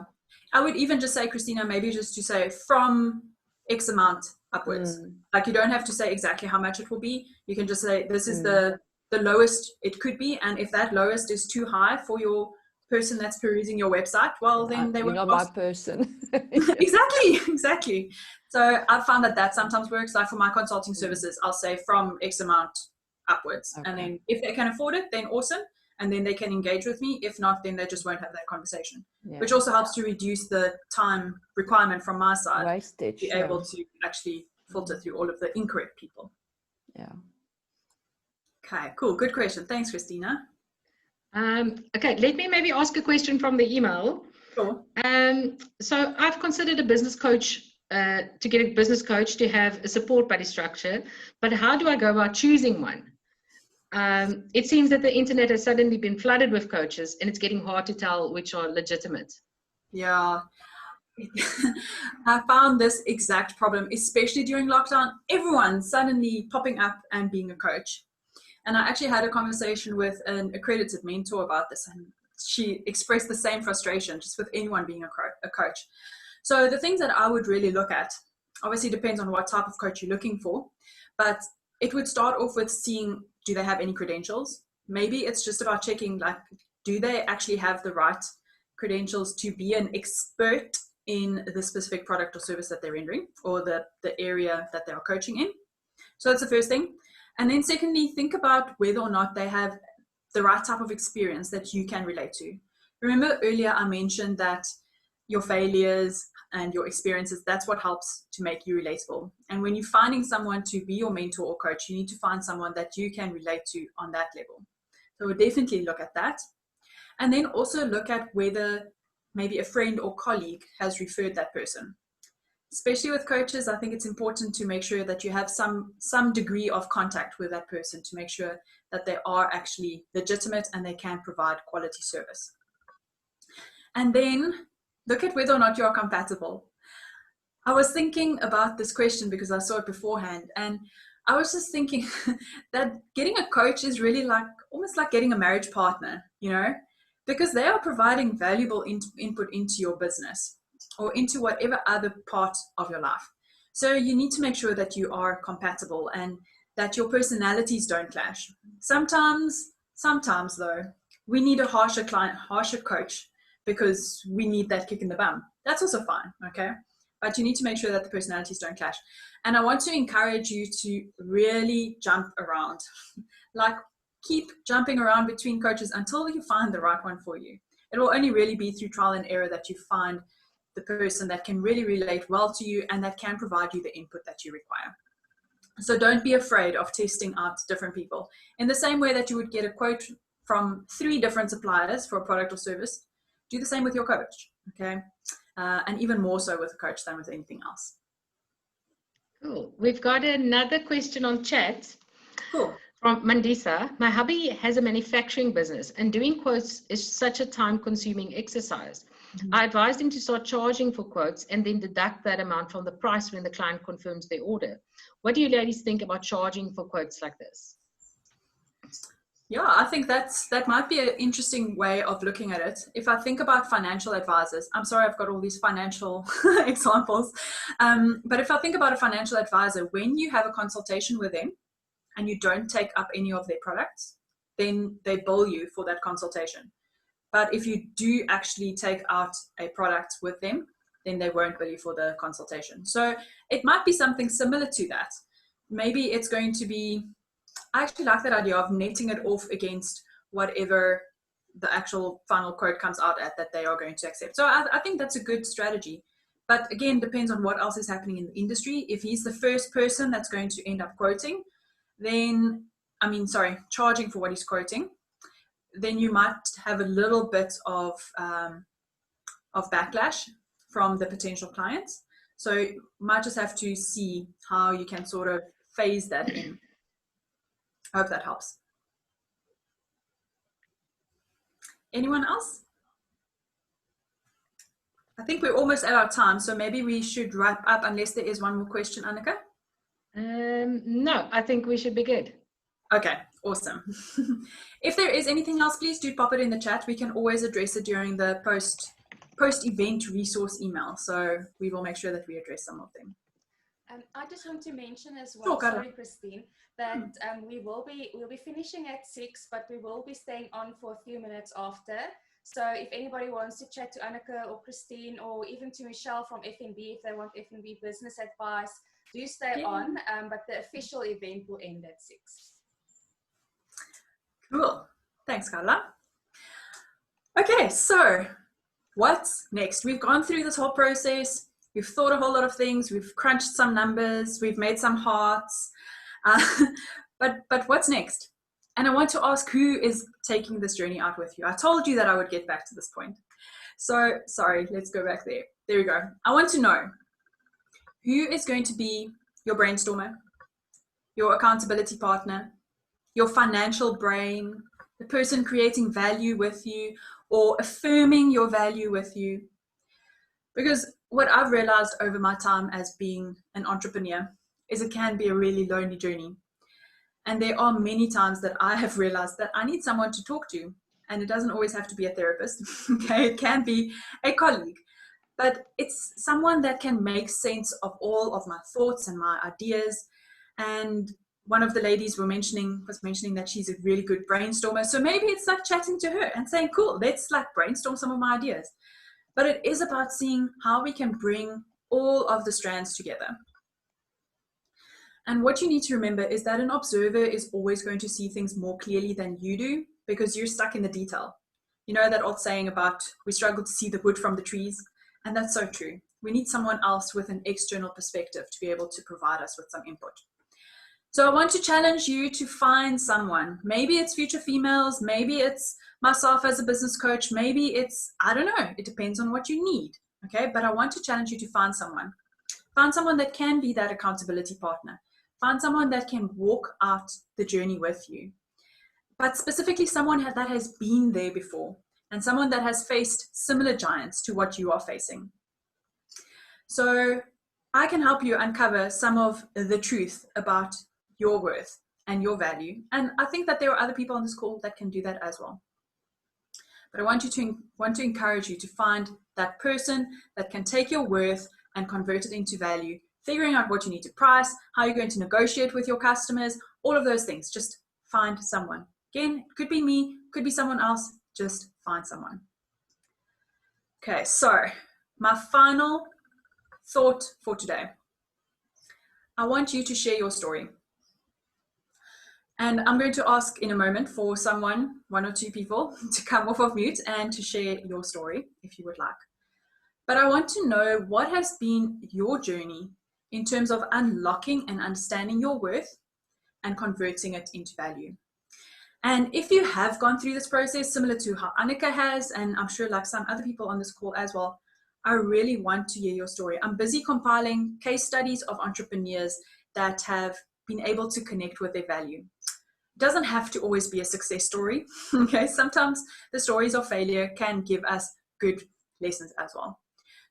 Speaker 3: I would even just say, Christina, maybe just to say from X amount upwards. Like, you don't have to say exactly how much it will be. You can just say, this is the lowest it could be. And if that lowest is too high for your person that's perusing your website, well, then they
Speaker 2: You're
Speaker 3: will
Speaker 2: not my person.
Speaker 3: Exactly. So I've found that sometimes works. Like for my consulting services, I'll say from X amount upwards.
Speaker 2: Okay.
Speaker 3: And then if they can afford it, then awesome. And then they can engage with me. If not, then they just won't have that conversation, which also helps to reduce the time requirement from my side.
Speaker 2: Wastage.
Speaker 3: To be able to actually filter through all of the incorrect people.
Speaker 2: Yeah.
Speaker 3: Okay, cool. Good question. Thanks, Christina.
Speaker 4: Okay, let me maybe ask a question from the email.
Speaker 3: Sure.
Speaker 4: So I've considered a business coach, to get a business coach to have a support buddy structure, but how do I go about choosing one? It seems that the internet has suddenly been flooded with coaches, and it's getting hard to tell which are legitimate.
Speaker 3: Yeah. I found this exact problem, especially during lockdown. Everyone suddenly popping up and being a coach. And I actually had a conversation with an accredited mentor about this, and she expressed the same frustration just with anyone being a coach. So the things that I would really look at, obviously depends on what type of coach you're looking for, but it would start off with seeing, do they have any credentials? Maybe it's just about checking, like, do they actually have the right credentials to be an expert in the specific product or service that they're rendering, or the area that they are coaching in? So that's the first thing. And then secondly, think about whether or not they have the right type of experience that you can relate to. Remember earlier I mentioned that your failures and your experiences, that's what helps to make you relatable. And when you're finding someone to be your mentor or coach, you need to find someone that you can relate to on that level. So we'll definitely look at that. And then also look at whether maybe a friend or colleague has referred that person. Especially with coaches, I think it's important to make sure that you have some degree of contact with that person to make sure that they are actually legitimate and they can provide quality service. And then look at whether or not you are compatible. I was thinking about this question because I saw it beforehand, and I was just thinking that getting a coach is really like almost like getting a marriage partner, you know, because they are providing valuable input into your business or into whatever other part of your life. So you need to make sure that you are compatible and that your personalities don't clash. Sometimes though, we need a harsher coach because we need that kick in the bum. That's also fine, okay? but you need to make sure that the personalities don't clash. And I want to encourage you to really jump around. Like, keep jumping around between coaches until you find the right one for you. It will only really be through trial and error that you find the person that can really relate well to you and that can provide you the input that you require. So don't be afraid of testing out different people. In the same way that you would get a quote from 3 different suppliers for a product or service, do the same with your coach, okay? And even more so with a coach than with anything else.
Speaker 4: Cool. We've got another question on chat.
Speaker 3: Cool.
Speaker 4: From Mandisa. My hubby has a manufacturing business and doing quotes is such a time-consuming exercise. I advised him to start charging for quotes and then deduct that amount from the price when the client confirms their order. What do you ladies think about charging for quotes like this?
Speaker 3: Yeah, I think that might be an interesting way of looking at it. If I think about financial advisors, I'm sorry I've got all these financial examples, but if I think about a financial advisor, when you have a consultation with them and you don't take up any of their products, then they bill you for that consultation. But if you do actually take out a product with them, then they won't bill you for the consultation. So it might be something similar to that. Maybe it's going to be, I actually like that idea of netting it off against whatever the actual final quote comes out at that they are going to accept. So I think that's a good strategy. But again, depends on what else is happening in the industry. If he's the first person that's going to end up quoting, then, charging for what he's quoting, then you might have a little bit of backlash from the potential clients. So you might just have to see how you can sort of phase that in. I hope that helps. Anyone else? I think we're almost at our time, so maybe we should wrap up unless there is one more question, Annika.
Speaker 4: No, I think we should be good.
Speaker 3: Okay, awesome. If there is anything else, please do pop it in the chat. We can always address it during the post-event resource email. So we will make sure that we address some of them.
Speaker 1: I just want to mention as well, sorry, Christine, that we'll be finishing at 6, but we will be staying on for a few minutes after. So if anybody wants to chat to Annika or Christine or even to Michelle from FNB, if they want FNB business advice, do stay on, but the official event will end at 6.
Speaker 3: Cool. Thanks, Carla. Okay, so what's next? We've gone through this whole process. We've thought a whole lot of things. We've crunched some numbers. We've made some hearts. But what's next? And I want to ask, who is taking this journey out with you? I told you that I would get back to this point. So, sorry, let's go back there. There we go. I want to know who is going to be your brainstormer, your accountability partner, your financial brain, the person creating value with you or affirming your value with you. Because what I've realized over my time as being an entrepreneur is it can be a really lonely journey. And there are many times that I have realized that I need someone to talk to. And it doesn't always have to be a therapist. Okay, it can be a colleague. But it's someone that can make sense of all of my thoughts and my ideas. And one of the ladies was mentioning that she's a really good brainstormer. So maybe it's like chatting to her and saying, cool, let's like brainstorm some of my ideas. But it is about seeing how we can bring all of the strands together. And what you need to remember is that an observer is always going to see things more clearly than you do because you're stuck in the detail. You know that old saying about we struggle to see the wood from the trees? And that's so true. We need someone else with an external perspective to be able to provide us with some input. So I want to challenge you to find someone. Maybe it's Future Females, maybe it's myself as a business coach, maybe it's, I don't know, it depends on what you need, okay? But I want to challenge you to find someone. Find someone that can be that accountability partner. Find someone that can walk out the journey with you. But specifically someone that has been there before and someone that has faced similar giants to what you are facing. So I can help you uncover some of the truth about your worth and your value. And I think that there are other people on this call that can do that as well. But I want to encourage you to find that person that can take your worth and convert it into value, figuring out what you need to price, how you're going to negotiate with your customers, all of those things. Just find someone. Again, it could be me, could be someone else. Just find someone. Okay, so my final thought for today. I want you to share your story. And I'm going to ask in a moment for someone, one or two people, to come off of mute and to share your story if you would like. But I want to know what has been your journey in terms of unlocking and understanding your worth and converting it into value. And if you have gone through this process, similar to how Annika has, and I'm sure like some other people on this call as well, I really want to hear your story. I'm busy compiling case studies of entrepreneurs that have been able to connect with their value. It doesn't have to always be a success story. Okay, sometimes the stories of failure can give us good lessons as well.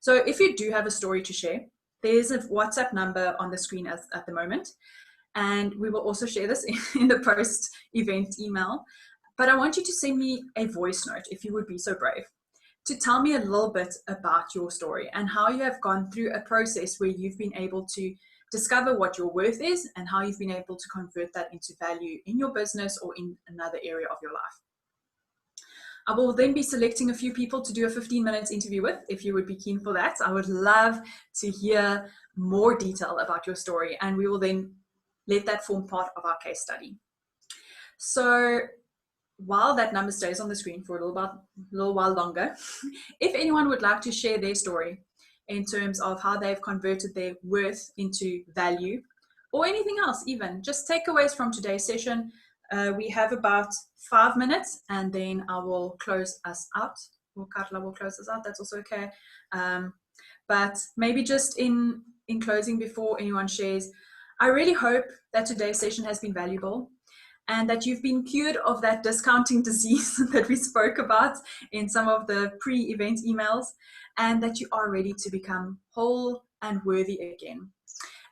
Speaker 3: So if you do have a story to share, there's a WhatsApp number on the screen at the moment. And we will also share this in the post-event email. But I want you to send me a voice note, if you would be so brave, to tell me a little bit about your story and how you have gone through a process where you've been able to discover what your worth is and how you've been able to convert that into value in your business or in another area of your life. I will then be selecting a few people to do a 15-minute interview with, if you would be keen for that. I would love to hear more detail about your story, and we will then let that form part of our case study. So while that number stays on the screen for a little while longer, if anyone would like to share their story in terms of how they've converted their worth into value, or anything else even, just takeaways from today's session. We have about 5 minutes, and then I will close us out. Or Katla will close us out, that's also okay. But maybe just in closing, before anyone shares, I really hope that today's session has been valuable and that you've been cured of that discounting disease that we spoke about in some of the pre-event emails, and that you are ready to become whole and worthy again.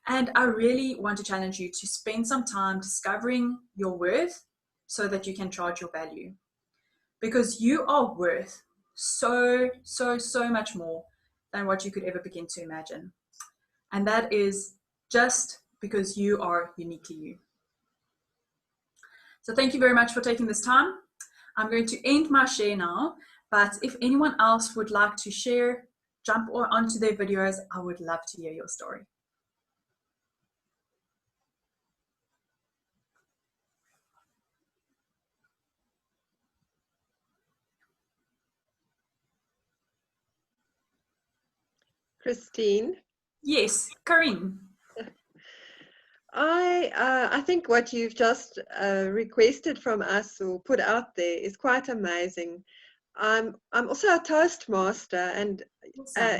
Speaker 3: And I really want to challenge you to spend some time discovering your worth so that you can charge your value. Because you are worth so much more than what you could ever begin to imagine. And that is just because you are uniquely you. So thank you very much for taking this time. I'm going to end my share now, but if anyone else would like to share, jump onto their videos, I would love to hear your story.
Speaker 6: Christine?
Speaker 3: Yes, Karine.
Speaker 6: I think what you've just requested from us or put out there is quite amazing. I'm also a Toastmaster, and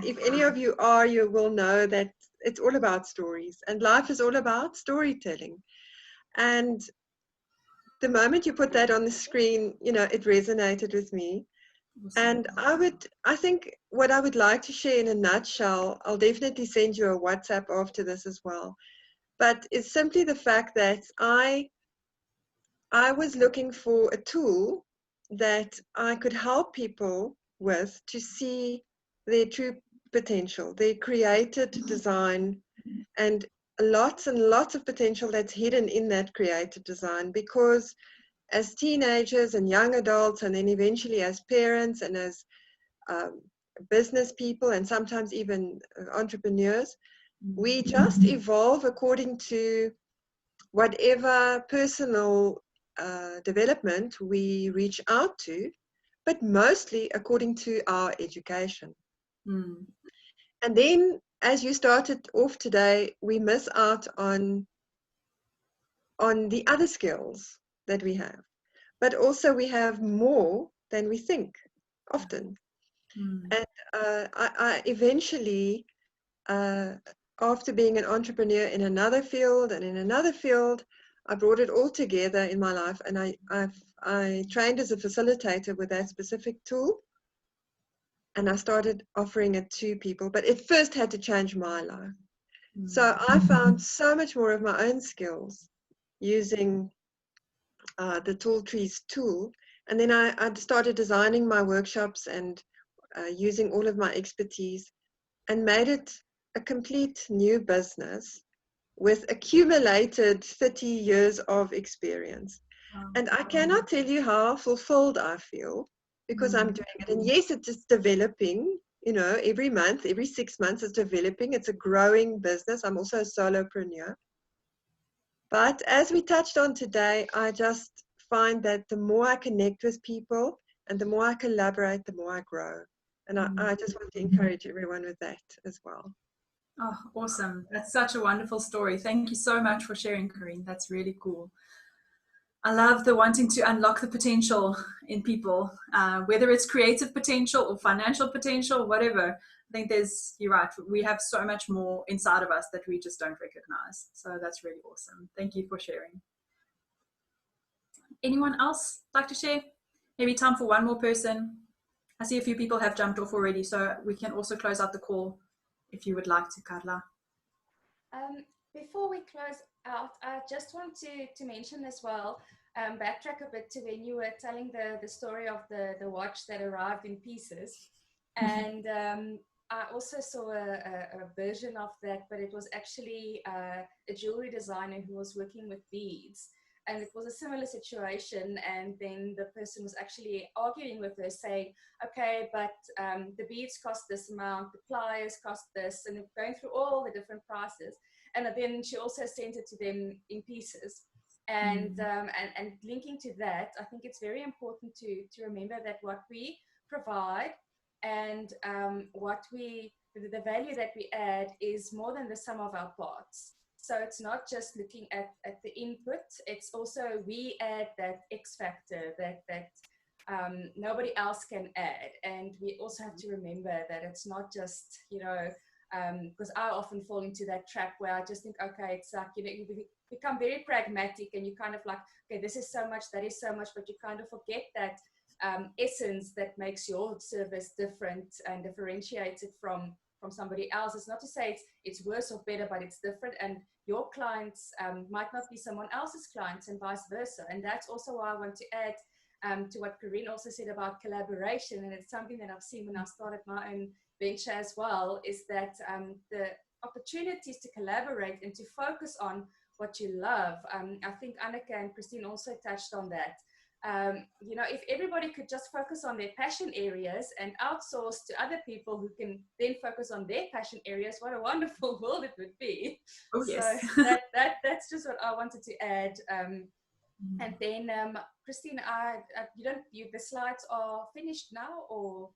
Speaker 6: if any of you are, you will know that it's all about stories, and life is all about storytelling. And the moment you put that on the screen, you know, it resonated with me. And I think what I would like to share in a nutshell, I'll definitely send you a WhatsApp after this as well, but it's simply the fact that I was looking for a tool that I could help people with to see their true potential, their created design, and lots and lots of potential that's hidden in that created design. Because as teenagers and young adults, and then eventually as parents and as business people, and sometimes even entrepreneurs, we just evolve according to whatever personal development we reach out to, but mostly according to our education. And then, as you started off today, we miss out on the other skills that we have, but also we have more than we think often. And I eventually, after being an entrepreneur in another field and in another field, I brought it all together in my life, and I trained as a facilitator with that specific tool, and I started offering it to people, but it first had to change my life. So I found so much more of my own skills using the Tooltrees tool, and then I started designing my workshops and using all of my expertise, and made it a complete new business with accumulated 30 years of experience. And I cannot tell you how fulfilled I feel because I'm doing it. And yes, it's just developing you know, every month, every 6 months it's developing. It's a growing business. I'm also a solopreneur. But as we touched on today, I just find that the more I connect with people and the more I collaborate, the more I grow. And I just want to encourage everyone with that as well.
Speaker 3: Oh, awesome. That's such a wonderful story. Thank you so much for sharing, Corinne. That's really cool. I love the wanting to unlock the potential in people, whether it's creative potential or financial potential, whatever. I think you're right, we have so much more inside of us that we just don't recognize. So that's really awesome. Thank you for sharing. Anyone else like to share? Maybe time for one more person. I see a few people have jumped off already, so we can also close out the call if you would like to, Carla.
Speaker 1: Before we close out, I just want to mention as well, backtrack a bit to when you were telling the story of the watch that arrived in pieces. And I also saw a version of that, but it was actually a jewelry designer who was working with beads. And it was a similar situation, and then the person was actually arguing with her, saying, okay, but the beads cost this amount, the pliers cost this, and going through all the different prices. And then she also sent it to them in pieces. And and linking to that, I think it's very important to remember that what we provide and the value that we add is more than the sum of our parts. So it's not just looking at the input, it's also we add that X factor that nobody else can add. And we also have to remember that it's not just, you know, because I often fall into that trap where I just think, okay, it's like, you know, you become very pragmatic and you kind of like, okay, this is so much, that is so much, but you kind of forget that essence that makes your service different and differentiates it from somebody else. It's not to say it's worse or better, but it's different, and your clients might not be someone else's clients and vice versa. And that's also why I want to add to what Corinne also said about collaboration, and it's something that I've seen when I started my own venture as well, is that the opportunities to collaborate and to focus on what you love. I think Anneke and Christine also touched on that. You know, if everybody could just focus on their passion areas and outsource to other people who can then focus on their passion areas, what a wonderful world it would be.
Speaker 3: Oh, yes.
Speaker 1: So that's just what I wanted to add. And then, Christine, the slides are finished now, or?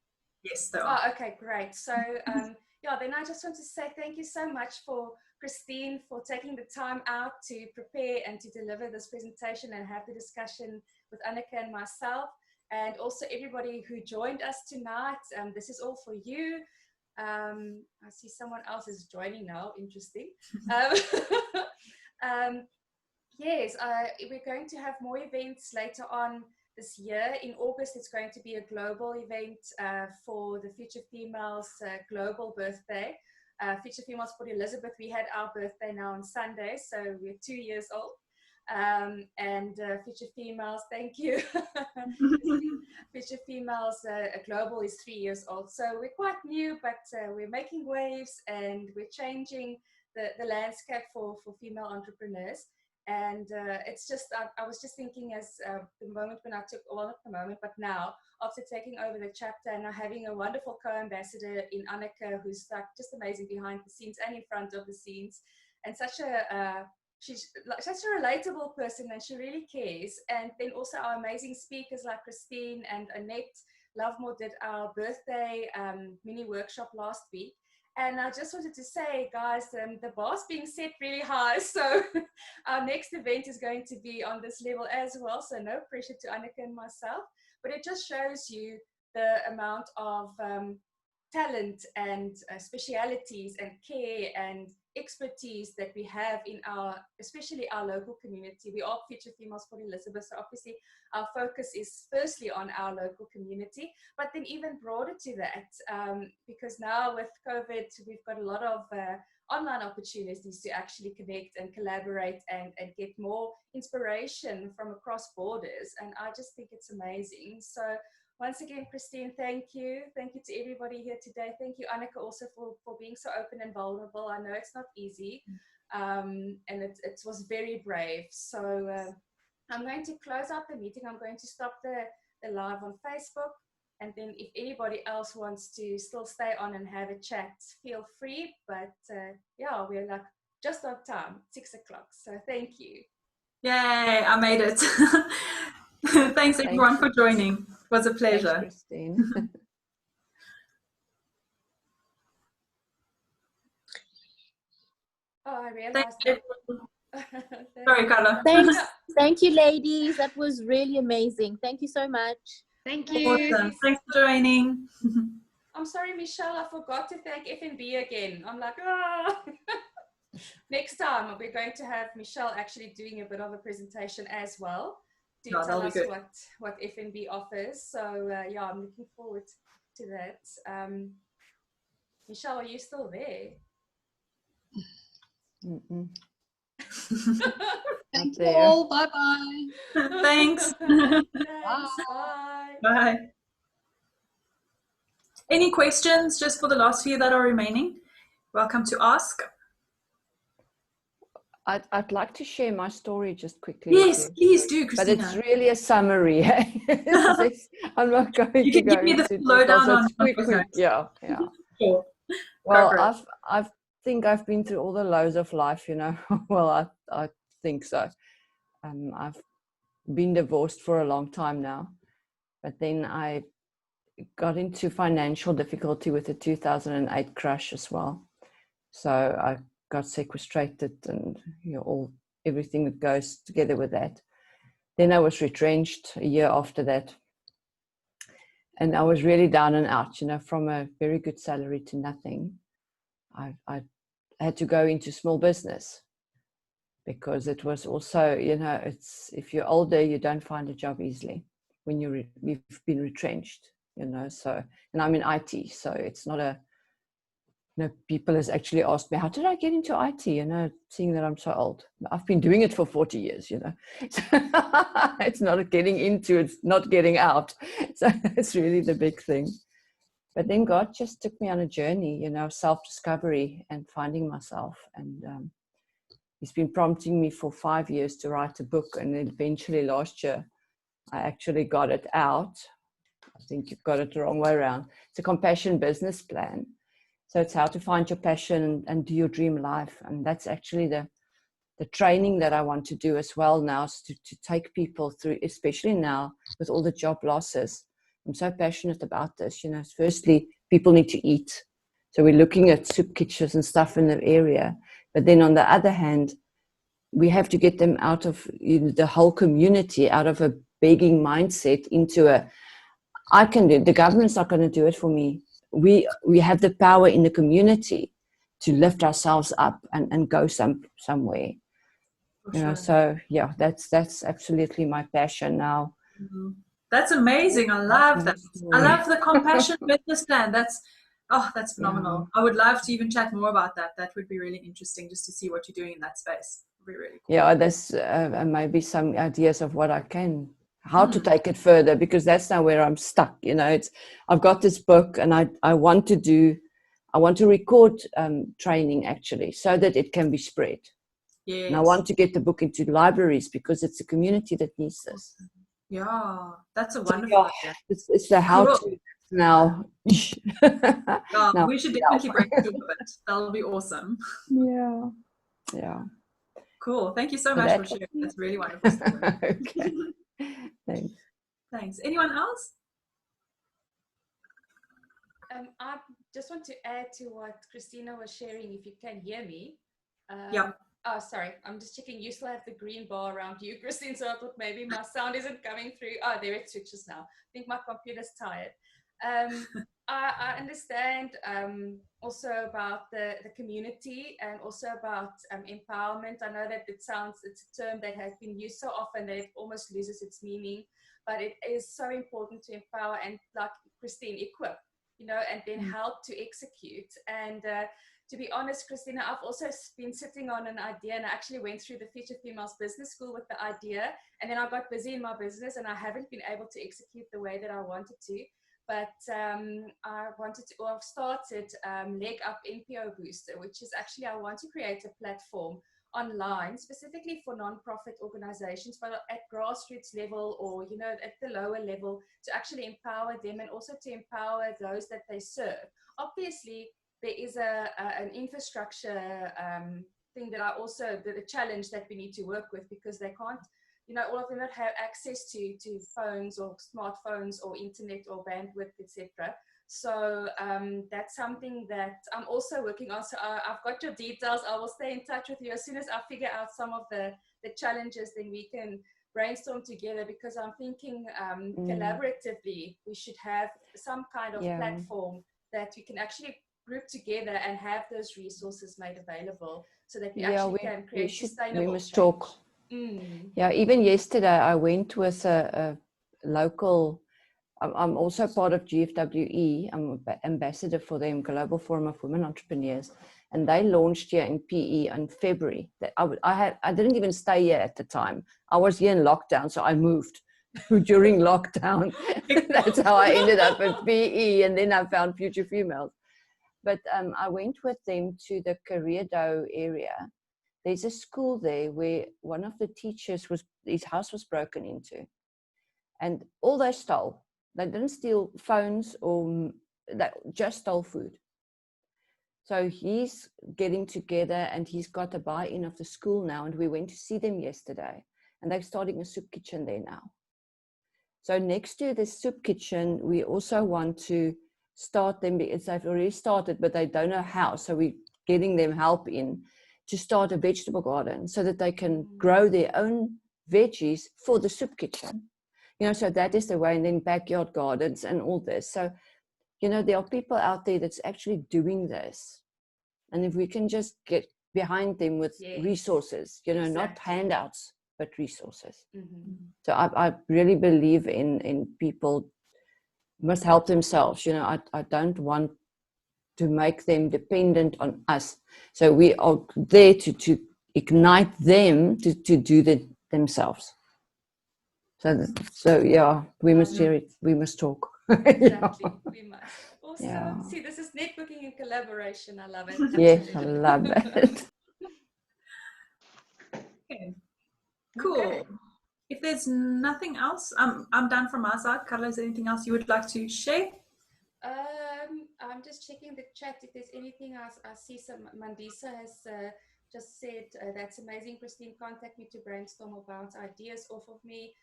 Speaker 3: Yes, they are.
Speaker 1: Oh, okay, great. So, yeah, then I just want to say thank you so much for Christine for taking the time out to prepare and to deliver this presentation and have the discussion with Anneke and myself, and also everybody who joined us tonight. This is all for you. I see someone else is joining now. Interesting. Yes, we're going to have more events later on this year. In August, it's going to be a global event for the Future Females global birthday. Future Females Port Elizabeth, we had our birthday now on Sunday, so we're 2 years old. And Future Females, thank you. Future Females Global is 3 years old. So we're quite new, but we're making waves and we're changing the landscape for female entrepreneurs. And it's just, I was just thinking as the moment when I took, well, not the moment, but now, after taking over the chapter and now having a wonderful co-ambassador in Anneke, who's like just amazing behind the scenes and in front of the scenes, and she's like such a relatable person, and she really cares. And then also our amazing speakers like Christine and Annette Lovemore did our birthday mini workshop last week. And I just wanted to say, guys, the bar's being set really high. So our next event is going to be on this level as well. So no pressure to Anneke and myself, but it just shows you the amount of talent and specialities and care and expertise that we have in especially our local community. We are Future Females Port Elizabeth, so obviously our focus is firstly on our local community, but then even broader to that, because now with COVID, we've got a lot of online opportunities to actually connect and collaborate and get more inspiration from across borders. And I just think it's amazing. So once again, Christine, thank you. Thank you to everybody here today. Thank you, Anneke, also for being so open and vulnerable. I know it's not easy, and it was very brave. So I'm going to close out the meeting. I'm going to stop the live on Facebook. And then if anybody else wants to still stay on and have a chat, feel free. But yeah, we're like just on time, 6 o'clock. So thank you.
Speaker 3: Yay, I made it. Thanks everyone for joining. It was a pleasure.
Speaker 2: Thanks, Christine.
Speaker 1: Oh, I realized that.
Speaker 3: Sorry, Carla.
Speaker 7: Thanks. Thank you, ladies. That was really amazing. Thank you so much.
Speaker 4: Thank you.
Speaker 3: Awesome. Thanks for joining.
Speaker 1: I'm sorry, Michelle, I forgot to thank FNB again. I'm like, ah. Next time we're going to have Michelle actually doing a bit of a presentation as well to tell us what FNB offers. So yeah, I'm looking forward to that. Michelle, are you still there?
Speaker 8: Thank you all. Bye-bye.
Speaker 3: Thanks.
Speaker 1: Thanks. Bye.
Speaker 3: Bye. Any questions just for the last few that are remaining? Welcome to ask.
Speaker 2: I'd like to share my story just quickly.
Speaker 3: Yes, please do, Christina.
Speaker 2: But it's really a summary. I'm not going
Speaker 3: you
Speaker 2: to
Speaker 3: can
Speaker 2: go
Speaker 3: give me the
Speaker 2: into
Speaker 3: lowdown on
Speaker 2: quick. Yeah.
Speaker 3: Sure.
Speaker 2: Well, I think I've been through all the lows of life, you know. Well, I think so. I've been divorced for a long time now, but then I got into financial difficulty with the 2008 crash as well. So I got sequestrated and everything that goes together with that. Then I was retrenched a year after that. And I was really down and out, you know, from a very good salary to nothing. I had to go into small business because it was also, you know, it's if you're older, you don't find a job easily when you've been retrenched, you know. So, and I'm in IT, so it's not a, you know, people has actually asked me, how did I get into IT, you know, seeing that I'm so old. I've been doing it for 40 years, you know. It's not getting into, it's not getting out. So it's really the big thing. But then God just took me on a journey, you know, self-discovery and finding myself. And He's been prompting me for 5 years to write a book. And eventually last year, I actually got it out. I think you've got it the wrong way around. It's a compassion business plan. So it's how to find your passion and do your dream life. And that's actually the training that I want to do as well now, is to take people through, especially now with all the job losses. I'm so passionate about this. You know, firstly, people need to eat. So we're looking at soup kitchens and stuff in the area. But then on the other hand, we have to get them out of, you know, the whole community, out of a begging mindset into I can do it. The government's not going to do it for me. We have the power in the community to lift ourselves up and go somewhere. You know, so yeah, that's absolutely my passion now.
Speaker 3: Mm-hmm. That's amazing. I love that. I love the compassion business plan. That's phenomenal. Yeah. I would love to even chat more about that. That would be really interesting, just to see what you're doing in that space. It would be really cool.
Speaker 2: Yeah, there's maybe some ideas of what I can, how to take it further, because that's now where I'm stuck. You know, I've got this book and I want to record training actually, so that it can be spread.
Speaker 3: Yes.
Speaker 2: And I want to get the book into libraries because it's a community that needs this.
Speaker 3: Yeah, that's a wonderful idea.
Speaker 2: It's the how to now.
Speaker 3: Yeah, we should definitely break through with it. That'll be awesome.
Speaker 2: Yeah.
Speaker 3: Cool. Thank you so much for sharing. That's really wonderful.
Speaker 2: Okay.
Speaker 3: Thanks. Anyone else?
Speaker 1: I just want to add to what Christina was sharing, if you can hear me.
Speaker 3: Yeah.
Speaker 1: Oh, sorry. I'm just checking. You still have the green bar around you, Christine, so I thought maybe my sound isn't coming through. Oh, there it switches now. I think my computer's tired. I understand also about the community and also about empowerment. I know that it's a term that has been used so often that it almost loses its meaning, but it is so important to empower and, like Christine, equip, you know, and then help to execute. And to be honest, Christina, I've also been sitting on an idea, and I actually went through the Future Females Business School with the idea, and then I got busy in my business and I haven't been able to execute the way that I wanted to. But I've started Leg Up NPO Booster, which is actually, I want to create a platform online, specifically for non-profit organizations, but at grassroots level or, you know, at the lower level, to actually empower them and also to empower those that they serve. Obviously, there is an infrastructure thing that the challenge that we need to work with, because they can't, you know, all of them don't have access to phones or smartphones or internet or bandwidth, etc. So that's something that I'm also working on. So I've got your details. I will stay in touch with you as soon as I figure out some of the challenges. Then we can brainstorm together, because I'm thinking collaboratively we should have some kind of platform that we can actually group together and have those resources made available, so that we can create sustainable
Speaker 2: we must
Speaker 1: change.
Speaker 2: talk. Yeah, even yesterday I went with a local, I'm also part of GFWE. I'm ambassador for them, Global Forum of Women Entrepreneurs, and they launched here in PE in February. I didn't even stay here at the time. I was here in lockdown, so I moved during lockdown. That's how I ended up at PE, and then I found Future Females. But I went with them to the Karedo area. There's a school there where one of the teachers his house was broken into, and all they stole. They didn't steal phones, or they just stole food. So he's getting together, and he's got a buy-in of the school now, and we went to see them yesterday, and they're starting a soup kitchen there now. So next to the soup kitchen, we also want to start them, because they've already started, but they don't know how. So we're getting them help in to start a vegetable garden, so that they can grow their own veggies for the soup kitchen. You know, so that is the way, and then backyard gardens and all this. So, you know, there are people out there that's actually doing this. And if we can just get behind them with resources, you know, not handouts, but resources. So I really believe in people must help themselves. You know, I don't want to make them dependent on us. So we are there to ignite them to do that themselves. So yeah, we must hear it. We must talk.
Speaker 1: Exactly, we must. Awesome. Yeah. See, this is networking and collaboration. I love it.
Speaker 2: Yes, I love it.
Speaker 3: Okay. Cool. Okay. If there's nothing else, I'm done from my side. Carla, is there anything else you would like to share?
Speaker 1: I'm just checking the chat. If there's anything else, I see some. Mandisa has just said, that's amazing, Christine. Contact me to brainstorm or bounce ideas off of me.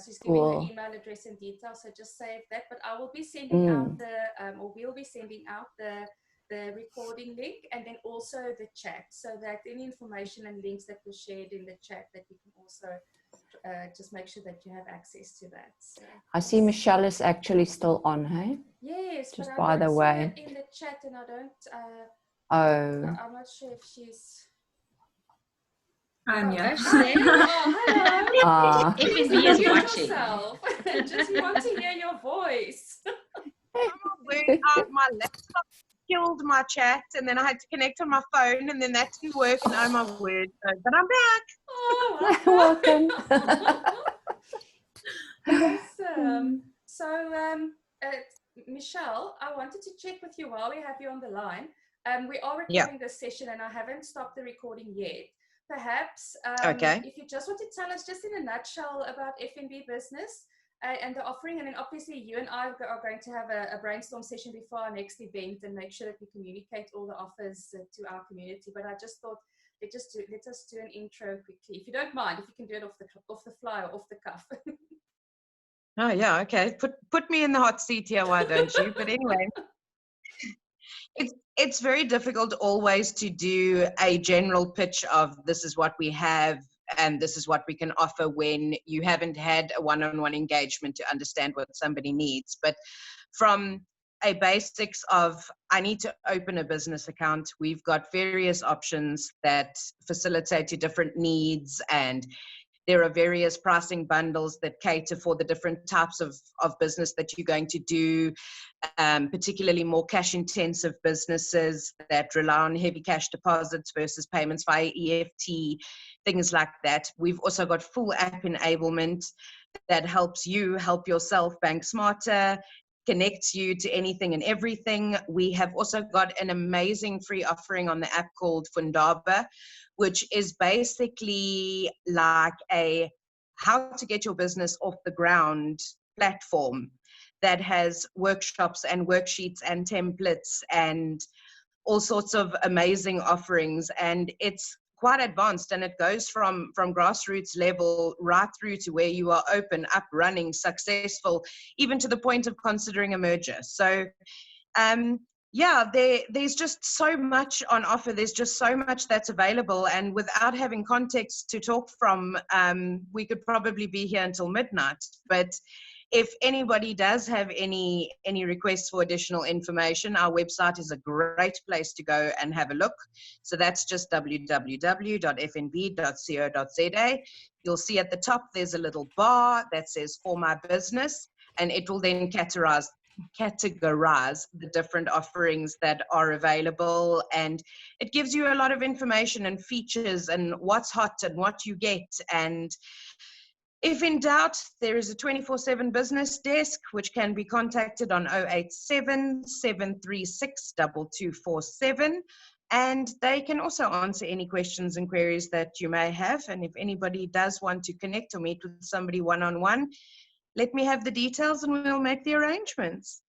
Speaker 1: She's giving her email address and details, so just save that. But I will be sending out or we'll be sending out the recording link, and then also the chat, so that any information and links that were shared in the chat, that you can also just make sure that you have access to that. So,
Speaker 2: I see Michelle is actually still on, hey?
Speaker 1: Yes,
Speaker 2: just
Speaker 1: but
Speaker 2: by the way,
Speaker 1: see it in the chat, and I don't. I'm not sure if she's.
Speaker 3: I'm here.
Speaker 1: Oh, hello.
Speaker 4: FNB is watching.
Speaker 1: Just want to hear your voice.
Speaker 9: My laptop killed my chat, and then I had to connect on my phone, and then that didn't work, and oh my word. But I'm back.
Speaker 1: Oh,
Speaker 2: welcome.
Speaker 1: Awesome. So, Michelle, I wanted to check with you while we have you on the line. We are recording this session, and I haven't stopped the recording yet. Perhaps if you just want to tell us just in a nutshell about FNB Business and the offering, and then obviously you and I are going to have a brainstorm session before our next event and make sure that we communicate all the offers to our community. But I just thought let us do an intro quickly, if you don't mind, if you can do it off the fly or off the cuff.
Speaker 9: Oh yeah, okay. Put me in the hot seat here, why don't you? But anyway. It's very difficult always to do a general pitch of this is what we have and this is what we can offer when you haven't had a one-on-one engagement to understand what somebody needs. But from a basics of I need to open a business account, we've got various options that facilitate your different needs, and there are various pricing bundles that cater for the different types of business that you're going to do, particularly more cash-intensive businesses that rely on heavy cash deposits versus payments via EFT, things like that. We've also got full app enablement that helps you help yourself bank smarter, connects you to anything and everything. We have also got an amazing free offering on the app called Fundaba, which is basically like a how to get your business off the ground platform that has workshops and worksheets and templates and all sorts of amazing offerings. And it's quite advanced, and it goes from grassroots level right through to where you are open, up, running, successful, even to the point of considering a merger. So yeah, there's just so much on offer. There's just so much that's available, and without having context to talk from, we could probably be here until midnight. But if anybody does have any requests for additional information, our website is a great place to go and have a look. So that's just www.fnb.co.za. You'll see at the top there's a little bar that says For My Business, and it will then categorize the different offerings that are available, and it gives you a lot of information and features and what's hot and what you get. And if in doubt, there is a 24/7 business desk, which can be contacted on 087 736 2247. And they can also answer any questions and queries that you may have. And if anybody does want to connect or meet with somebody one-on-one, let me have the details and we'll make the arrangements.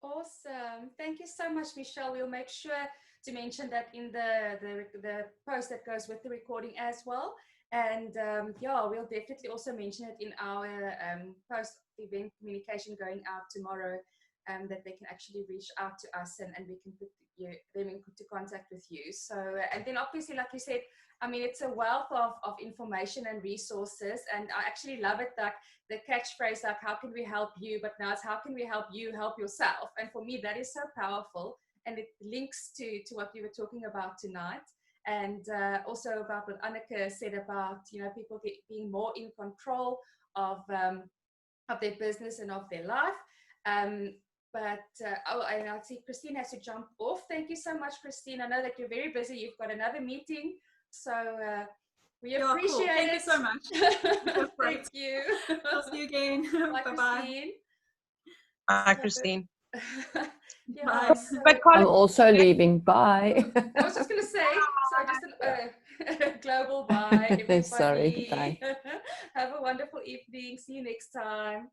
Speaker 1: Awesome. Thank you so much, Michelle. We'll make sure to mention that in the post that goes with the recording as well. And yeah, we'll definitely also mention it in our post-event communication going out tomorrow, that they can actually reach out to us and we can put them into contact with you. So, and then obviously, like you said, I mean, it's a wealth of information and resources, and I actually love it, like the catchphrase, like, how can we help you? But now it's, how can we help you help yourself? And for me, that is so powerful, and it links to what we were talking about tonight. And also about what Anneke said about, you know, people being more in control of their business and of their life. But I see Christine has to jump off. Thank you so much, Christine. I know that you're very busy. You've got another meeting, so we appreciate
Speaker 3: it. Thank you so much.
Speaker 1: Thank you.
Speaker 3: I'll see you again.
Speaker 1: Bye,
Speaker 3: Bye-bye.
Speaker 9: Bye, Christine.
Speaker 1: Yeah,
Speaker 9: bye.
Speaker 1: so
Speaker 2: I'm also leaving. Bye.
Speaker 1: I was just going to say, so just a global bye, everybody.
Speaker 2: Sorry. Bye.
Speaker 1: Have a wonderful evening. See you next time.